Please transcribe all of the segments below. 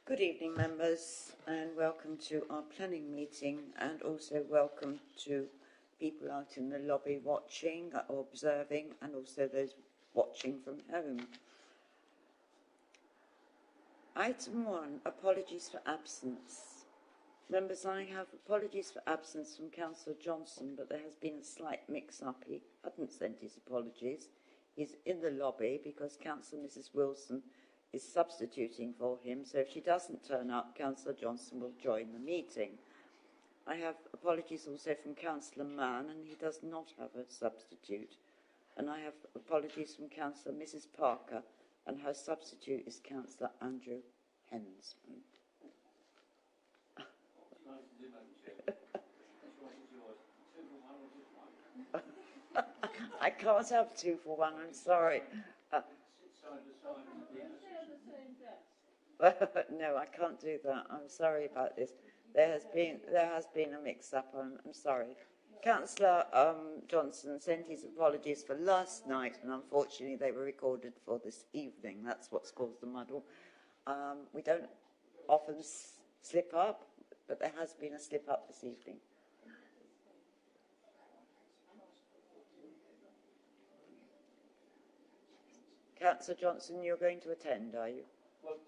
Good evening, members, and welcome to our planning meeting, and also welcome to people out in the lobby watching or observing, and also those watching from home. Item 1, apologies for absence. Members, I have apologies for absence from Councillor Johnson, but there has been a slight mix-up. He hadn't sent his apologies. He's in the lobby because Councillor Mrs Wilson is substituting for him, so if she doesn't turn up, Councillor Johnson will join the meeting. I have apologies also from Councillor Mann, and he does not have a substitute. And I have apologies from Councillor Mrs Parker, and her substitute is Councillor Andrew Hensman. I can't have 2 for 1, I'm sorry. No, I can't do that. I'm sorry about this. There has been a mix-up. I'm sorry. Councillor Johnson sent his apologies for last night, and unfortunately they were recorded for this evening. That's what's caused the muddle. We don't often slip up, but there has been a slip-up this evening. Councillor Johnson, you're going to attend, are you? Well,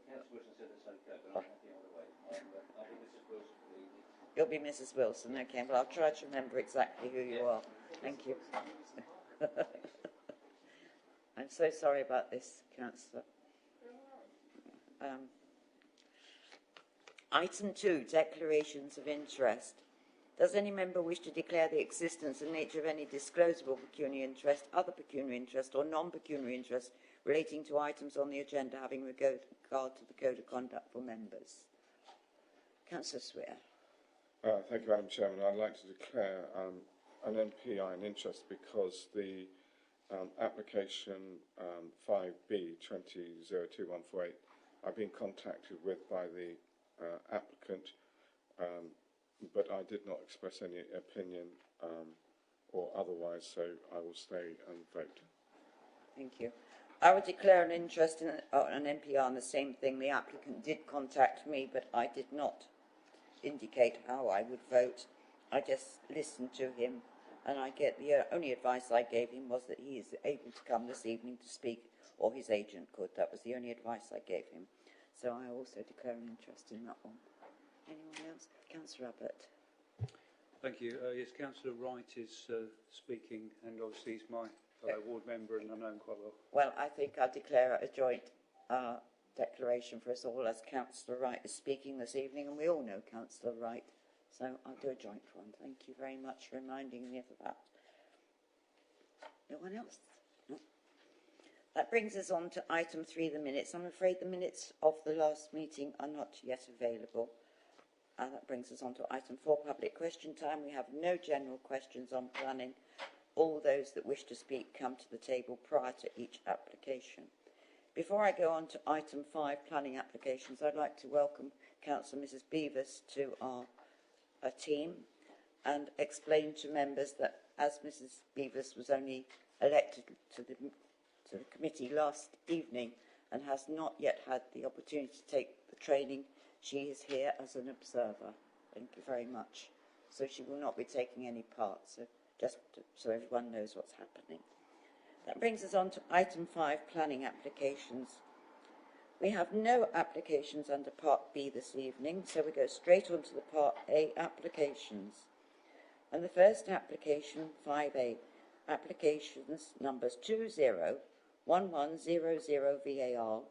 Councillor Wilson said it's okay, but I'm happy either way. I'll be Mrs Wilson for the evening. You'll be Mrs Wilson, okay, well I'll try to remember exactly who you are. Thank you. I'm so sorry about this, Councillor. Item 2, declarations of interest. Does any member wish to declare the existence and nature of any disclosable pecuniary interest, other pecuniary interest or non-pecuniary interest relating to items on the agenda having regard to the Code of Conduct for members? Councillor Swear. Thank you, Madam Chairman. I'd like to declare an NPI in interest because the application 5B 2002-148 I've been contacted with by the applicant, but I did not express any opinion or otherwise, so I will stay and vote. Thank you. I would declare an interest in an NPR on the same thing. The applicant did contact me, but I did not indicate how I would vote. I just listened to him, and the only advice I gave him was that he is able to come this evening to speak, or his agent could. That was the only advice I gave him. So I also declare an interest in that one. Anyone else? Councillor Abbott. Thank you. Yes, Councillor Wright is speaking, and obviously he's my fellow ward member, and I know him quite well. Well, I think I'll declare a joint declaration for us all, as Councillor Wright is speaking this evening, and we all know Councillor Wright, so I'll do a joint one. Thank you very much for reminding me of that. No one else? No. That brings us on to item 3, the minutes. I'm afraid the minutes of the last meeting are not yet available. That brings us on to item 4, public question time. We have no general questions on planning. All those that wish to speak come to the table prior to each application. Before I go on to item 5, planning applications, I'd like to welcome Councillor Mrs Bevis to our team and explain to members that as Mrs Bevis was only elected to the committee last evening and has not yet had the opportunity to take the training, she is here as an observer. Thank you very much. So she will not be taking any part, so just so everyone knows what's happening. That brings us on to item 5, planning applications. We have no applications under Part B this evening, so we go straight on to the Part A applications. And the first application, 5A, applications numbers 201100 VAR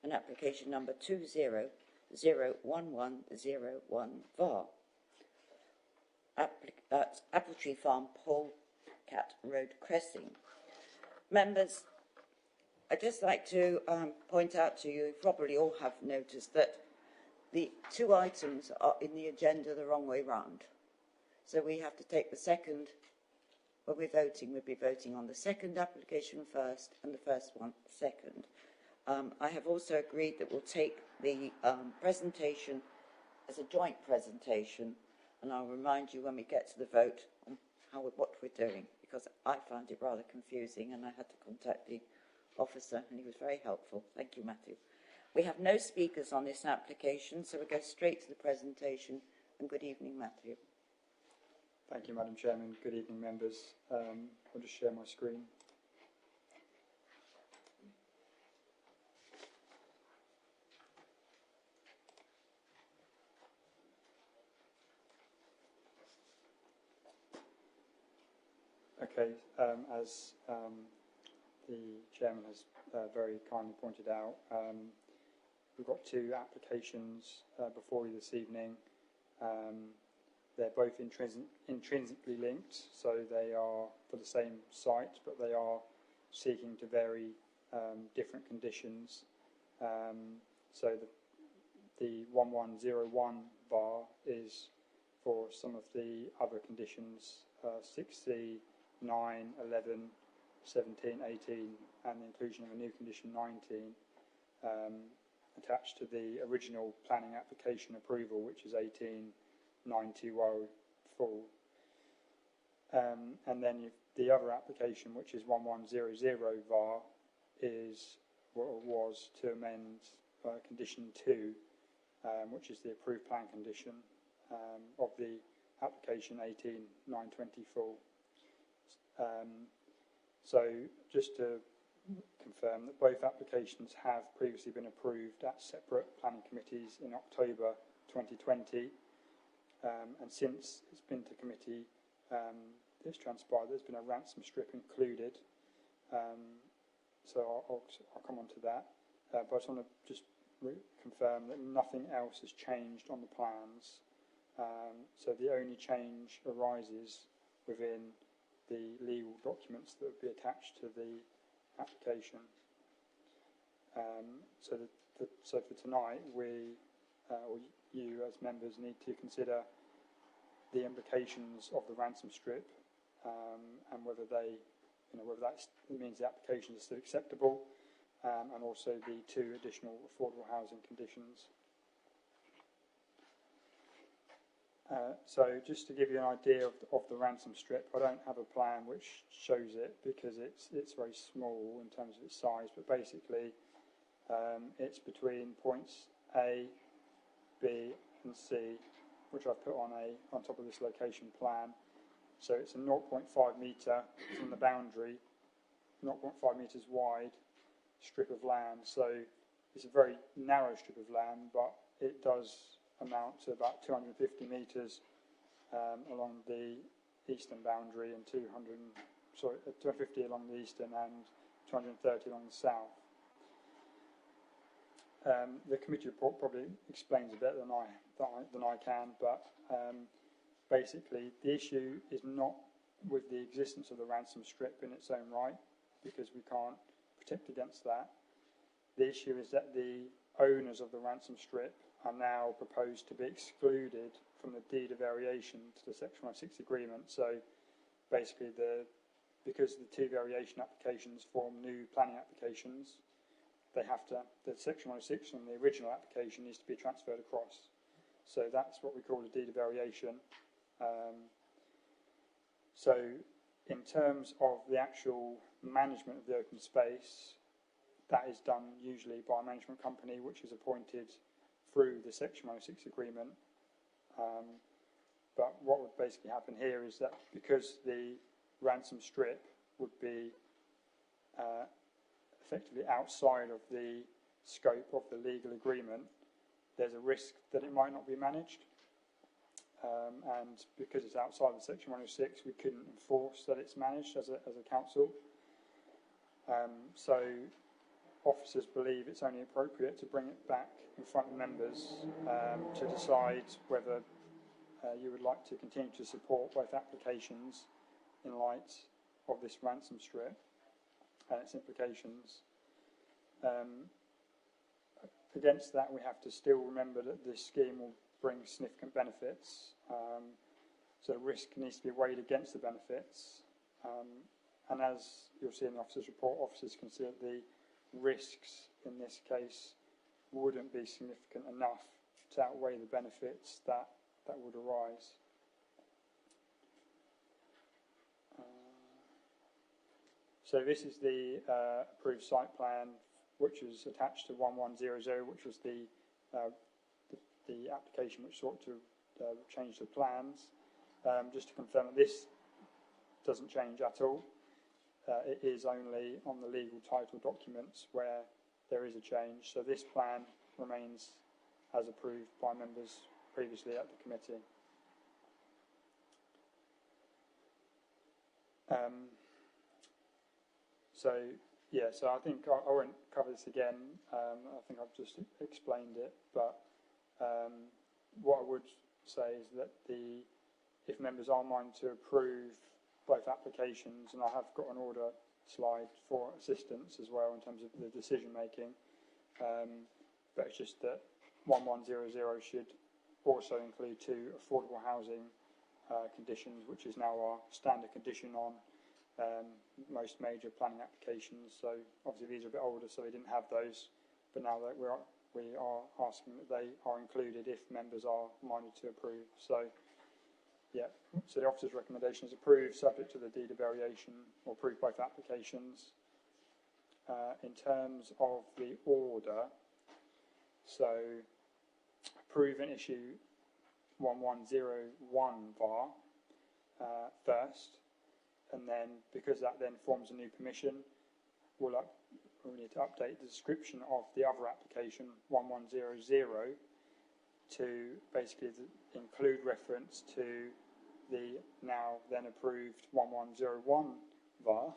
and application number 201101 VAR. Apple Tree Farm, Polecat Road, Cressing. Members, I'd just like to point out to you, you probably all have noticed that the 2 items are in the agenda the wrong way round. So we have to take the second, when we're voting, we'll be voting on the second application first and the first one second. I have also agreed that we'll take the presentation as a joint presentation, and I'll remind you when we get to the vote on what we're doing, because I found it rather confusing and I had to contact the officer and he was very helpful. Thank you, Matthew. We have no speakers on this application, so we'll go straight to the presentation. And good evening, Matthew. Thank you, Madam Chairman. Good evening, members. I'll just share my screen. Okay, as the Chairman has very kindly pointed out, we've got two applications before you this evening. They're both intrinsically linked, so they are for the same site, but they are seeking to vary different conditions. So the 1101 bar is for some of the other conditions, 6C, 9, 11, 17, 18, and the inclusion of a new condition 19 attached to the original planning application approval, which is 1890 and then the other application, which is 1100 VAR, was to amend condition 2, which is the approved plan condition of the application 18920 full. So just to confirm that both applications have previously been approved at separate planning committees in October 2020. And since it's been to committee, it's transpired there's been a ransom strip included. So I'll come on to that. But I just want to just confirm that nothing else has changed on the plans. So the only change arises within the legal documents that would be attached to the application. So for tonight, you as members need to consider the implications of the ransom strip and whether that means the application is still acceptable, and also the two additional affordable housing conditions. So just to give you an idea of the ransom strip, I don't have a plan which shows it because it's very small in terms of its size, but basically it's between points A, B and C, which I've put on top of this location plan. So it's a 0.5 metre from the boundary, 0.5 metres wide strip of land. So it's a very narrow strip of land, but it does amount to about 250 metres along the eastern boundary and 250 along the eastern and 230 along the south. The committee report probably explains a bit than I can, but basically the issue is not with the existence of the ransom strip in its own right, because we can't protect against that. The issue is that the owners of the ransom strip are now proposed to be excluded from the deed of variation to the Section 106 agreement. So basically, because the two variation applications form new planning applications, the Section 106 from the original application needs to be transferred across. So that's what we call a deed of variation. So in terms of the actual management of the open space, that is done usually by a management company which is appointed through the Section 106 agreement. But what would basically happen here is that because the ransom strip would be effectively outside of the scope of the legal agreement, there's a risk that it might not be managed. And because it's outside of Section 106, we couldn't enforce that it's managed as a council. So officers believe it's only appropriate to bring it back in front of members to decide whether you would like to continue to support both applications in light of this ransom strip and its implications. Against that, we have to still remember that this scheme will bring significant benefits. So the risk needs to be weighed against the benefits. And as you'll see in the officer's report, officers consider the risks in this case wouldn't be significant enough to outweigh the benefits that would arise. So this is the approved site plan which is attached to 1100, which was the application which sought to change the plans. Just to confirm that this doesn't change at all. It is only on the legal title documents where there is a change. So this plan remains as approved by members previously at the committee. So I think I won't cover this again. I think I've just explained it. But what I would say is that if members are minded to approve both applications, and I have got an order slide for assistance as well in terms of the decision making, but it's just that 1100 should also include 2 affordable housing conditions, which is now our standard condition on most major planning applications. So obviously these are a bit older, so they didn't have those, but now that we are asking that they are included if members are minded to approve. So yeah, so the officer's recommendation is approved subject to the deed of variation, or approve both applications. In terms of the order, so approve and issue 1101 VAR first, and then because that then forms a new permission, we'll need to update the description of the other application 1100 to basically include reference to the now then approved 1101 VAR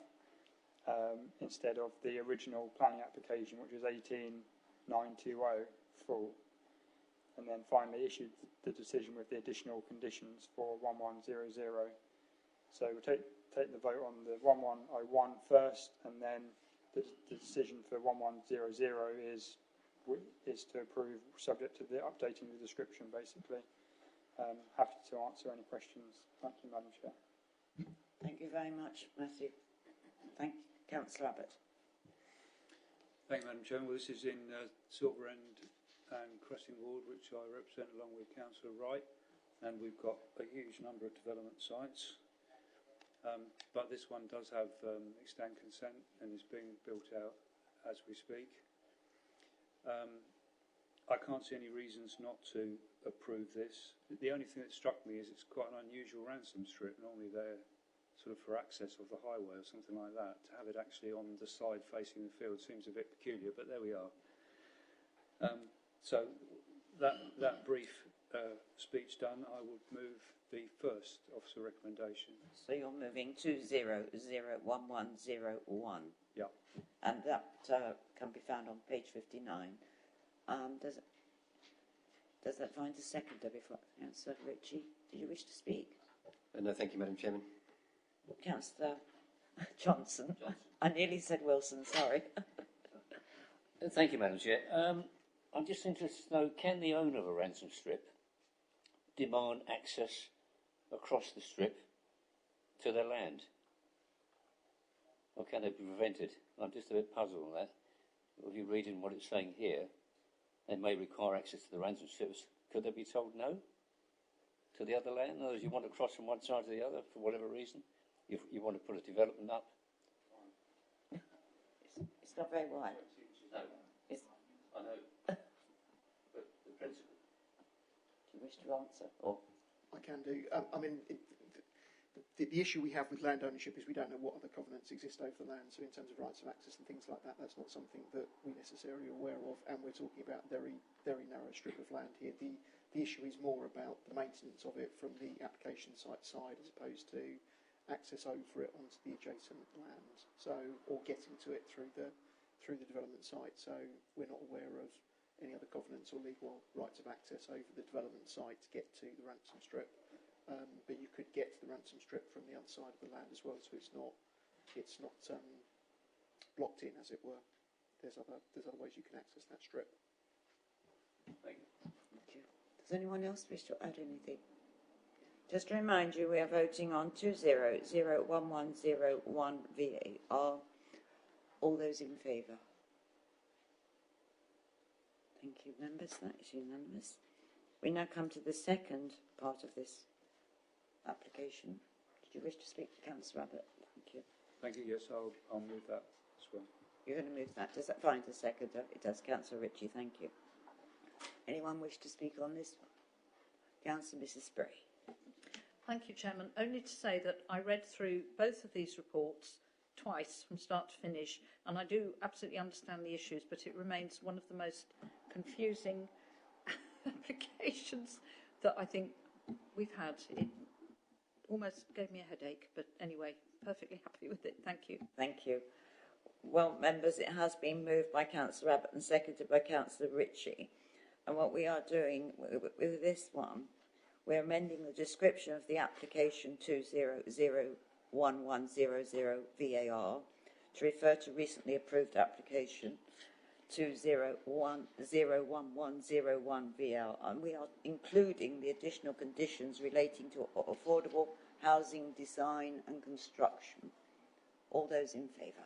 instead of the original planning application, which was 18920 full, and then finally issued the decision with the additional conditions for 1100. So we'll take the vote on the 1101 first, and then the decision for 1100 is to approve subject to the updating the description, basically. Happy to answer any questions. Thank you, Madam Chair. Thank you very much, Matthew. Thank you, Councillor Abbott. Thank you, Madam Chairman. Well, this is in Silver End and Cressing Ward, which I represent along with Councillor Wright, and we've got a huge number of development sites. But this one does have extant consent and is being built out as we speak. I can't see any reasons not to approve this. The only thing that struck me is it's quite an unusual ransom strip. Normally they're sort of for access of the highway or something like that. To have it actually on the side facing the field seems a bit peculiar, but there we are. So that brief speech done, I would move the first officer recommendation. So you're moving 200101. Yeah. And that can be found on page 59. Does that find a seconder before Councillor Ritchie? Did you wish to speak? No, thank you, Madam Chairman. Councillor Johnson. I nearly said Wilson, sorry. Thank you, Madam Chair. I'm just interested to know, can the owner of a ransom strip demand access across the strip to their land? Or can it be prevented? I'm just a bit puzzled on that. If you read in what it's saying here, they may require access to the ransom strips. Could they be told no to the other land? In other words, you want to cross from one side to the other for whatever reason? If you want to put a development up? It's not very wide. No. I know. But the principle. Do you wish to answer? Or I can do. I mean, the issue we have with land ownership is we don't know what other covenants exist over the land. So in terms of rights of access and things like that, that's not something that we necessarily are aware of. And we're talking about a very, very narrow strip of land here. The issue is more about the maintenance of it from the application site side as opposed to access over it onto the adjacent land. So, or getting to it through the development site. So we're not aware of any other covenants or legal rights of access over the development site to get to the ransom strip. But you could get to the ransom strip from the other side of the land as well, so it's not blocked in, as it were. There's other ways you can access that strip. Thank you. thank you. Does anyone else wish to add anything? Just to remind you, we are voting on 200101 VAR. All those in favour? Thank you, members. That is unanimous. We now come to the second part of this application. Did you wish to speak to Councillor Abbott? Thank you. Thank you. Yes, I'll move that as well. You're going to move that. Does that find a seconder? It does. Councillor Ritchie, thank you. Anyone wish to speak on this one? Councillor Mrs. Spray. Thank you, Chairman. Only to say that I read through both of these reports twice from start to finish, and I do absolutely understand the issues, but it remains one of the most confusing applications that I think we've had. It almost gave me a headache, but anyway, perfectly happy with it. Thank you. Thank you. Well, members, it has been moved by Councillor Abbott and seconded by Councillor Ritchie. And what we are doing with this one, we're amending the description of the application 2001100 VAR to refer to recently approved application 2011101 VAR, and we are including the additional conditions relating to affordable housing design and construction. All those in favour?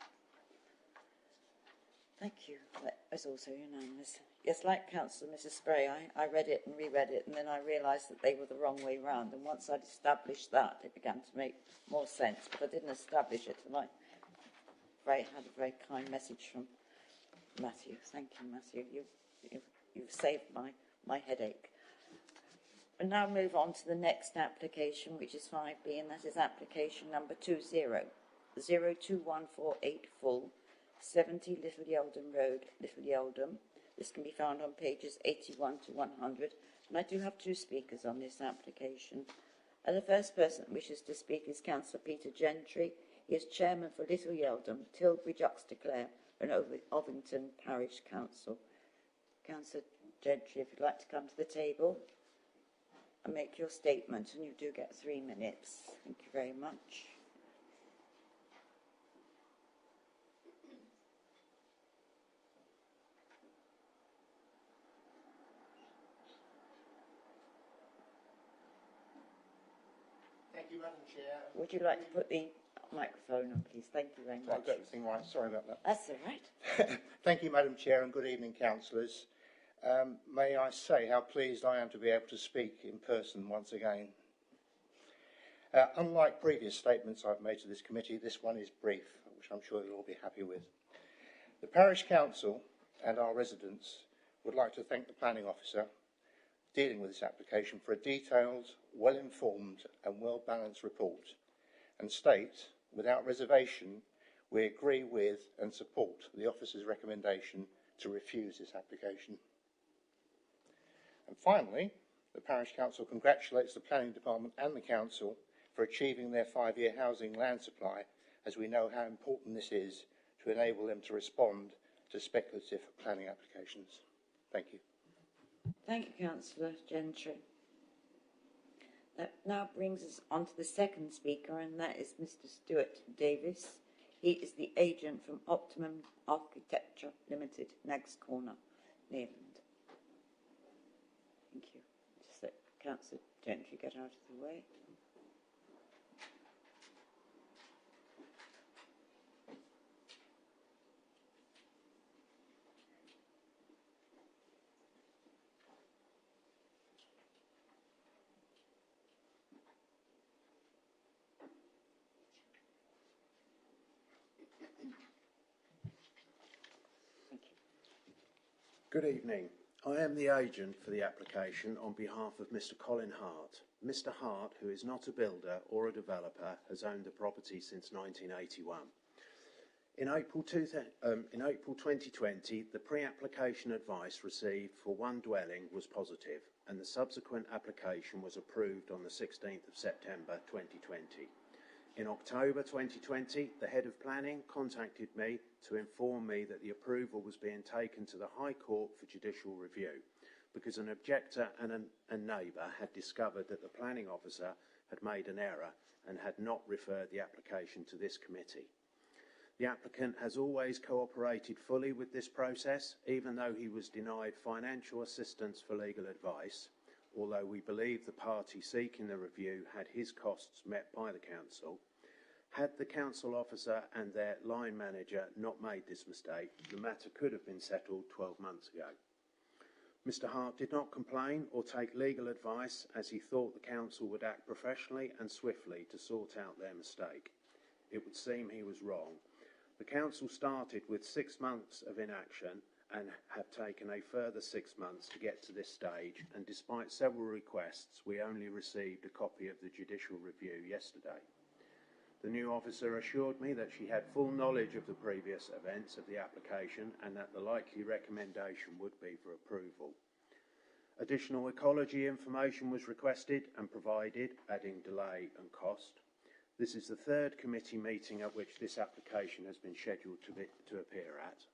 Thank you. That was also unanimous. Yes, like Councillor Mrs. Spray, I read it and reread it, and then I realised that they were the wrong way round. And once I'd established that, it began to make more sense. But I didn't establish it till I had a very kind message from Matthew. Thank you, Matthew. You've saved my headache. And now move on to the next application, which is 5B, and that is application number 20-02148 full, 70 Little Yeldon Road, Little Yeldon. This can be found on pages 81 to 100. And I do have two speakers on this application. And the first person that wishes to speak is Councillor Peter Gentry. He is Chairman for Little Yeldon, Tilbury, Juxtaclare and Ovington Parish Council. Councillor Gentry, if you'd like to come to the table and make your statement, and you do get 3 minutes. Thank you very much. Thank you, Madam Chair. Would you like to put the microphone on, please? Thank you very I've much. got everything right. Sorry about that. That's all right. Thank you, Madam Chair, and good evening, councillors. May I say how pleased I am to be able to speak in person once again. Unlike previous statements I've made to this committee, this one is brief, which I'm sure you'll all be happy with. The Parish Council and our residents would like to thank the Planning Officer dealing with this application for a detailed, well-informed and well-balanced report, and state, without reservation, we agree with and support the Officer's recommendation to refuse this application. And finally, the Parish Council congratulates the Planning Department and the Council for achieving their 5-year housing land supply, as we know how important this is to enable them to respond to speculative planning applications. Thank you. Thank you, Councillor Gentry. That now brings us on to the second speaker, and that is Mr. Stuart Davis. He is the agent from Optimum Architecture Limited, Nags Corner, Neyland. Thank you. Just let Councillor Gentry get out of the way. Good evening. I am the agent for the application on behalf of Mr. Colin Hart. Mr. Hart, who is not a builder or a developer, has owned the property since 1981. In April 2020, the pre-application advice received for one dwelling was positive, and the subsequent application was approved on the 16th of September 2020. In October 2020, the head of planning contacted me to inform me that the approval was being taken to the High Court for judicial review because an objector and a neighbour had discovered that the planning officer had made an error and had not referred the application to this committee. The applicant has always cooperated fully with this process, even though he was denied financial assistance for legal advice, although we believe the party seeking the review had his costs met by the council. Had the council officer and their line manager not made this mistake, the matter could have been settled 12 months ago. Mr. Hart did not complain or take legal advice, as he thought the council would act professionally and swiftly to sort out their mistake. It would seem he was wrong. The Council started with 6 months of inaction and have taken a further 6 months to get to this stage, and despite several requests, we only received a copy of the judicial review yesterday. The new officer assured me that she had full knowledge of the previous events of the application and that the likely recommendation would be for approval. Additional ecology information was requested and provided, adding delay and cost. This is the third committee meeting at which this application has been scheduled to appear at.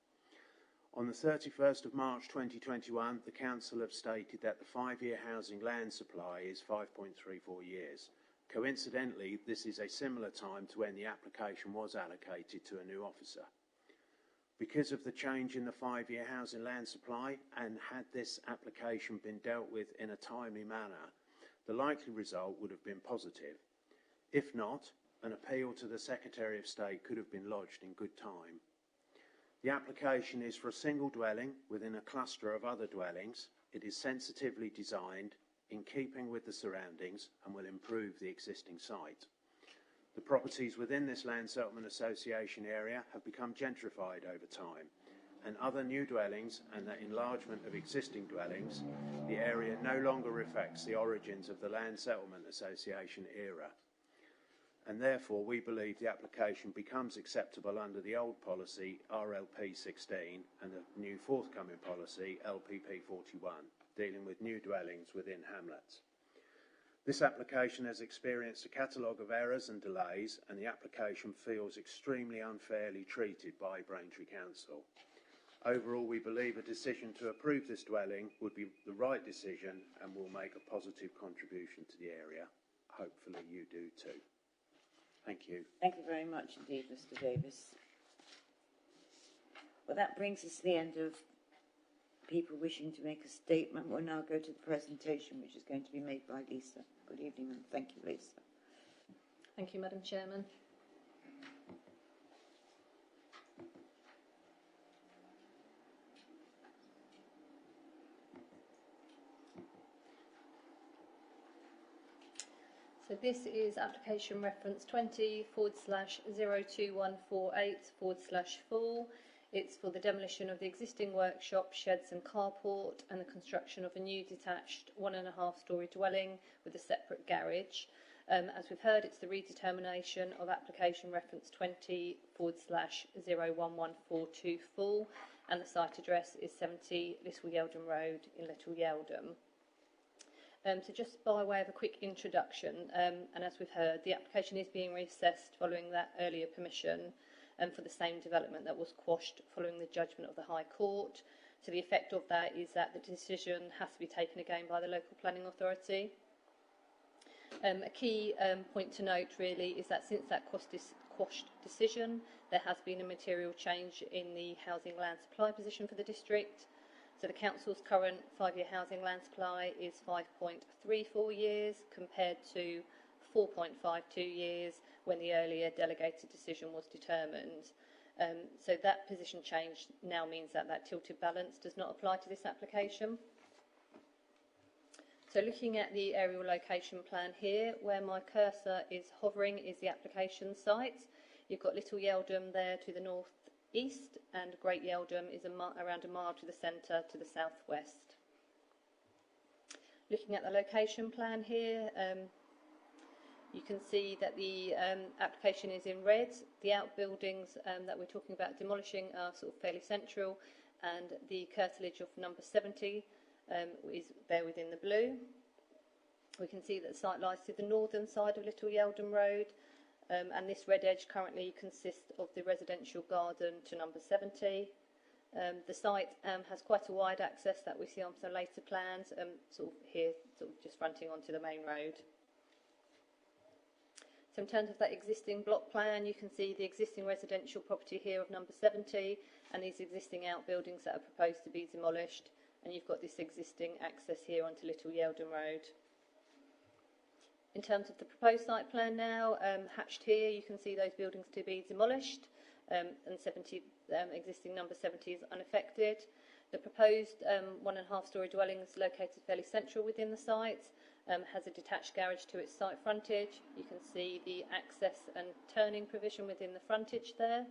On the 31st of March 2021, the Council have stated that the 5-year housing land supply is 5.34 years. Coincidentally, this is a similar time to when the application was allocated to a new officer. Because of the change in the 5-year housing land supply, and had this application been dealt with in a timely manner, the likely result would have been positive. If not, an appeal to the Secretary of State could have been lodged in good time. The application is for a single dwelling within a cluster of other dwellings. It is sensitively designed, in keeping with the surroundings, and will improve the existing site. The properties within this Land Settlement Association area have become gentrified over time, and other new dwellings and the enlargement of existing dwellings, the area no longer reflects the origins of the Land Settlement Association era. And therefore we believe the application becomes acceptable under the old policy RLP 16 and the new forthcoming policy LPP 41, dealing with new dwellings within hamlets. This application has experienced a catalogue of errors and delays, and the application feels extremely unfairly treated by Braintree Council. Overall, we believe a decision to approve this dwelling would be the right decision and will make a positive contribution to the area. Hopefully you do too. Thank you. Thank you very much indeed, Mr. Davis. Well, that brings us to the end of people wishing to make a statement. We'll now go to the presentation, which is going to be made by Lisa. Good evening, and thank you, Lisa. Thank you, Madam Chairman. So this is application reference 20/02148/4. It's for the demolition of the existing workshop, sheds and carport, and the construction of a new detached 1.5-storey dwelling with a separate garage. As we've heard, it's the redetermination of application reference 20/01142, and the site address is 70 Little Yeldham Road in Little Yeldham. So just by way of a quick introduction, and as we've heard, the application is being reassessed following that earlier permission for the same development that was quashed following the judgment of the High Court. So the effect of that is that the decision has to be taken again by the local planning authority. A key point to note really is that since that quashed decision, there has been a material change in the housing land supply position for the district. So the council's current 5-year housing land supply is 5.34 years compared to 4.52 years when the earlier delegated decision was determined. So that position change now means that that tilted balance does not apply to this application. So looking at the aerial location plan here, where my cursor is hovering is the application site. You've got Little Yeldham there to the north east, and Great Yeldham is around a mile to the centre to the southwest. Looking at the location plan here, you can see that the application is in red. The outbuildings that we're talking about demolishing are sort of fairly central, and the curtilage of number 70 is there within the blue. We can see that the site lies to the northern side of Little Yeldham Road, and this red edge currently consists of the residential garden to number 70. The site has quite a wide access that we see on some later plans, sort of here, sort of just fronting onto the main road. So in terms of that existing block plan, you can see the existing residential property here of number 70 and these existing outbuildings that are proposed to be demolished, and you've got this existing access here onto Little Yeldham Road. In terms of the proposed site plan now, hatched here, you can see those buildings to be demolished, and 70, existing number 70 is unaffected. The proposed 1.5-storey dwelling is located fairly central within the site, has a detached garage to its site frontage. You can see the access and turning provision within the frontage there.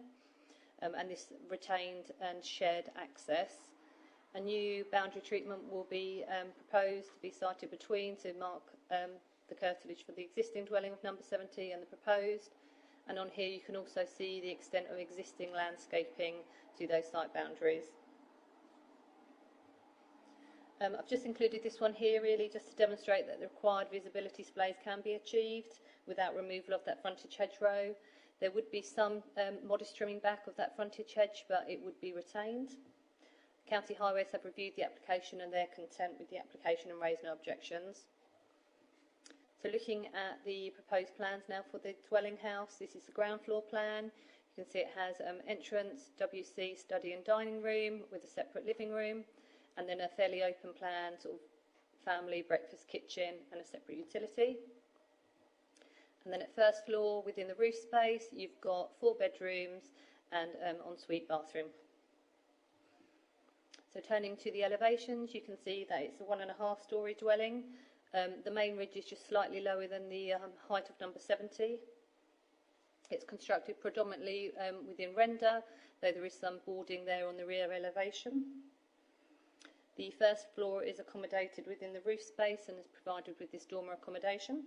and this retained and shared access. A new boundary treatment will be proposed to be sited between to mark the curtilage for the existing dwelling of number 70 and the proposed. And on here you can also see the extent of existing landscaping to those site boundaries. I've just included this one here really just to demonstrate that the required visibility displays can be achieved without removal of that frontage hedgerow. There would be some modest trimming back of that frontage hedge, but it would be retained. County Highways have reviewed the application and they're content with the application and raised no objections. So looking at the proposed plans now for the dwelling house, this is the ground floor plan. You can see it has entrance, WC, study and dining room with a separate living room, and then a fairly open plan, sort of family, breakfast, kitchen and a separate utility. And then at first floor, within the roof space, you've got 4 bedrooms and ensuite bathroom. So turning to the elevations, you can see that it's a 1.5-storey dwelling. The main ridge is just slightly lower than the height of number 70. It's constructed predominantly within render, though there is some boarding there on the rear elevation. The first floor is accommodated within the roof space and is provided with this dormer accommodation.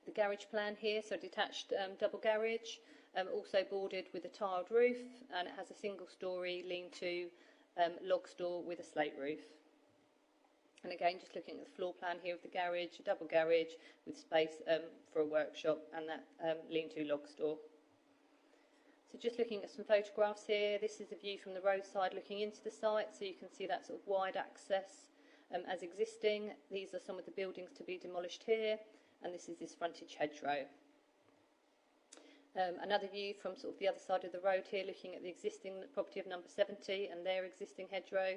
The garage plan here, so detached double garage, also boarded with a tiled roof, and it has a single-storey lean-to log store with a slate roof. And again, just looking at the floor plan here of the garage, a double garage with space for a workshop and that lean-to log store. So just looking at some photographs here, this is a view from the roadside looking into the site, so you can see that sort of wide access as existing. These are some of the buildings to be demolished here, and this is this frontage hedgerow. Another view from sort of the other side of the road here, looking at the existing property of number 70 and their existing hedgerow,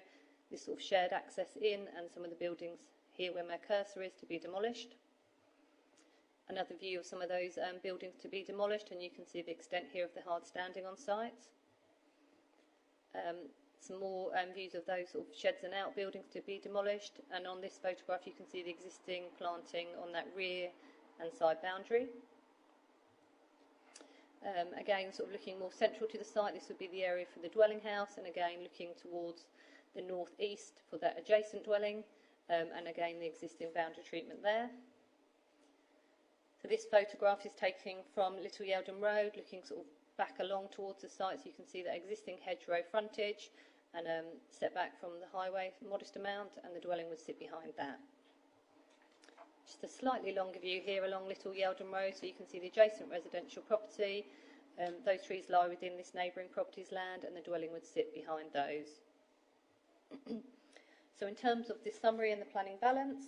this sort of shared access in, and some of the buildings here where my cursor is to be demolished. Another view of some of those buildings to be demolished, and you can see the extent here of the hard standing on site. Some more views of those sort of sheds and outbuildings to be demolished, and on this photograph you can see the existing planting on that rear and side boundary. Again, sort of looking more central to the site, this would be the area for the dwelling house, and again looking towards the northeast for that adjacent dwelling, and again the existing boundary treatment there. So this photograph is taken from Little Yeldon Road, looking sort of back along towards the site, so you can see that existing hedgerow frontage and set back from the highway a modest amount, and the dwelling would sit behind that. Just a slightly longer view here along Little Yeldon Road, so you can see the adjacent residential property. Those trees lie within this neighbouring property's land, and the dwelling would sit behind those. So in terms of the summary and the planning balance,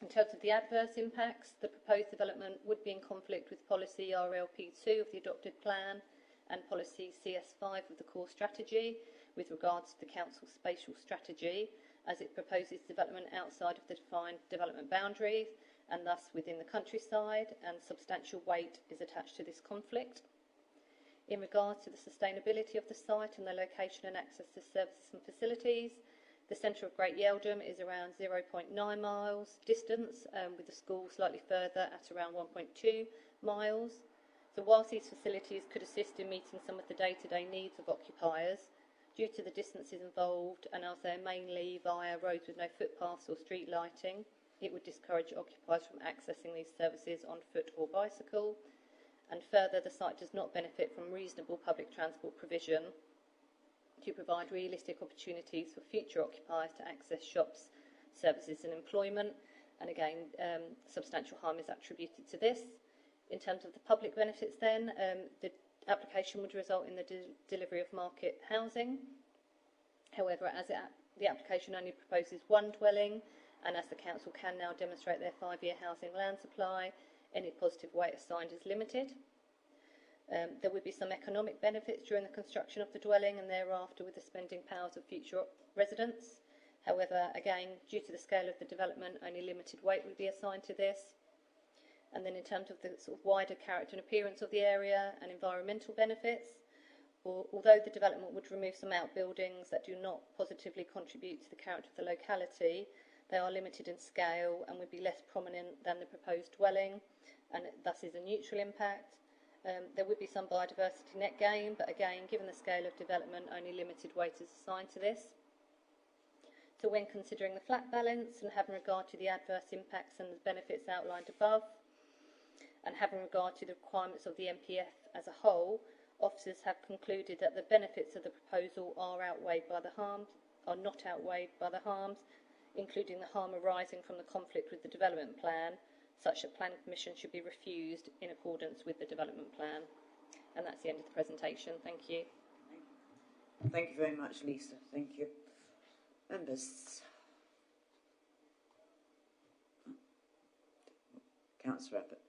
in terms of the adverse impacts, the proposed development would be in conflict with policy RLP2 of the adopted plan and policy CS5 of the core strategy with regards to the council's spatial strategy, as it proposes development outside of the defined development boundaries and thus within the countryside, and substantial weight is attached to this conflict. In regards to the sustainability of the site and the location and access to services and facilities, the centre of Great Yeldham is around 0.9 miles distance, with the school slightly further at around 1.2 miles. So whilst these facilities could assist in meeting some of the day-to-day needs of occupiers, due to the distances involved and as they're mainly via roads with no footpaths or street lighting, it would discourage occupiers from accessing these services on foot or bicycle. And further, the site does not benefit from reasonable public transport provision to provide realistic opportunities for future occupiers to access shops, services and employment. And again, substantial harm is attributed to this. In terms of the public benefits then, the application would result in the delivery of market housing. However, as the application only proposes one dwelling, and as the council can now demonstrate their 5-year housing land supply, any positive weight assigned is limited. There would be some economic benefits during the construction of the dwelling and thereafter with the spending powers of future residents. However, again, due to the scale of the development, only limited weight would be assigned to this. And then in terms of the sort of wider character and appearance of the area and environmental benefits, although the development would remove some outbuildings that do not positively contribute to the character of the locality, they are limited in scale and would be less prominent than the proposed dwelling, and thus is a neutral impact. There would be some biodiversity net gain, but again, given the scale of development, only limited weight is assigned to this. So when considering the flat balance and having regard to the adverse impacts and the benefits outlined above, and having regard to the requirements of the MPF as a whole, officers have concluded that the benefits of the proposal are not outweighed by the harms, including the harm arising from the conflict with the development plan, such that planning permission should be refused in accordance with the development plan. And that's the end of the presentation. Thank you. Thank you very much, Lisa. Thank you. Members. Councillor Abbott.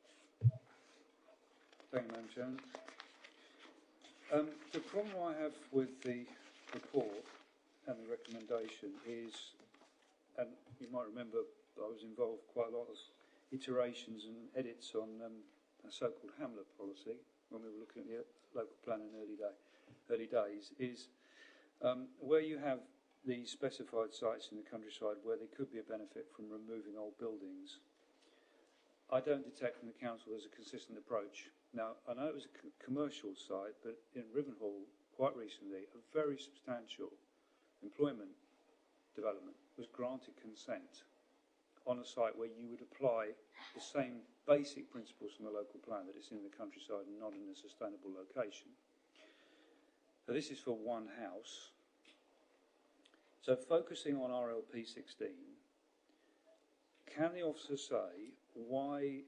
Thank you, Madam Chairman. The problem I have with the report and the recommendation is, and you might remember I was involved quite a lot of iterations and edits on a so-called hamlet policy when we were looking at the local plan in early days, is where you have the specified sites in the countryside where there could be a benefit from removing old buildings. I don't detect from the council there's a consistent approach. Now, I know it was a commercial site, but in Rivenhall, quite recently, a very substantial employment development was granted consent on a site where you would apply the same basic principles from the local plan, that it's in the countryside and not in a sustainable location. So this is for one house. So focusing on RLP 16, can the officer say why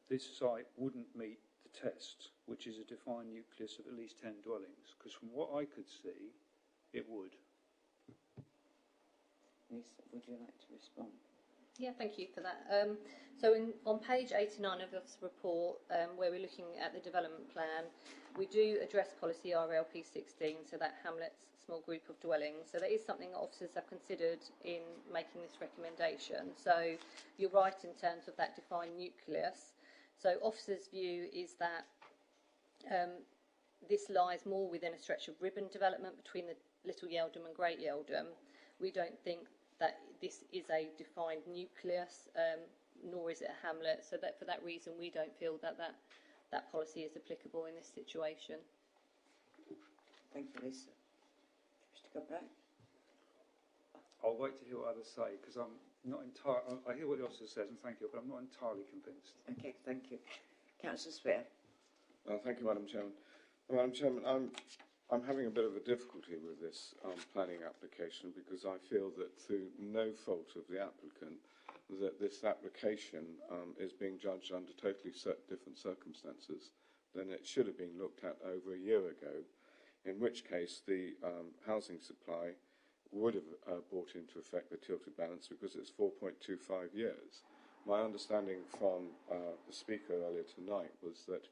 this site wouldn't meet the test, which is a defined nucleus of at least 10 dwellings? Because from what I could see, it would. Lisa, would you like to respond? Yeah, thank you for that. On page 89 of this report, where we're looking at the development plan, we do address policy RLP 16, so that hamlets, small group of dwellings. So that is something that officers have considered in making this recommendation. So you're right in terms of that defined nucleus. So officers' view is that this lies more within a stretch of ribbon development between the Little Yeldham and Great Yeldham. We don't think that this is a defined nucleus, nor is it a hamlet. So that for that reason, we don't feel that that policy is applicable in this situation. Thank you, Lisa. Mr. Goodback? I'll wait to hear what others say, because I'm not entirely. I hear what the officer says, and thank you, but I'm not entirely convinced. Okay, thank you. Councillor Spear. Thank you, Madam Chairman. Madam Chairman, I'm having a bit of a difficulty with this planning application, because I feel that through no fault of the applicant, that this application is being judged under totally different circumstances than it should have been looked at over a year ago, in which case the housing supply would have brought into effect the tilted balance, because it's 4.25 years. My understanding from the speaker earlier tonight was that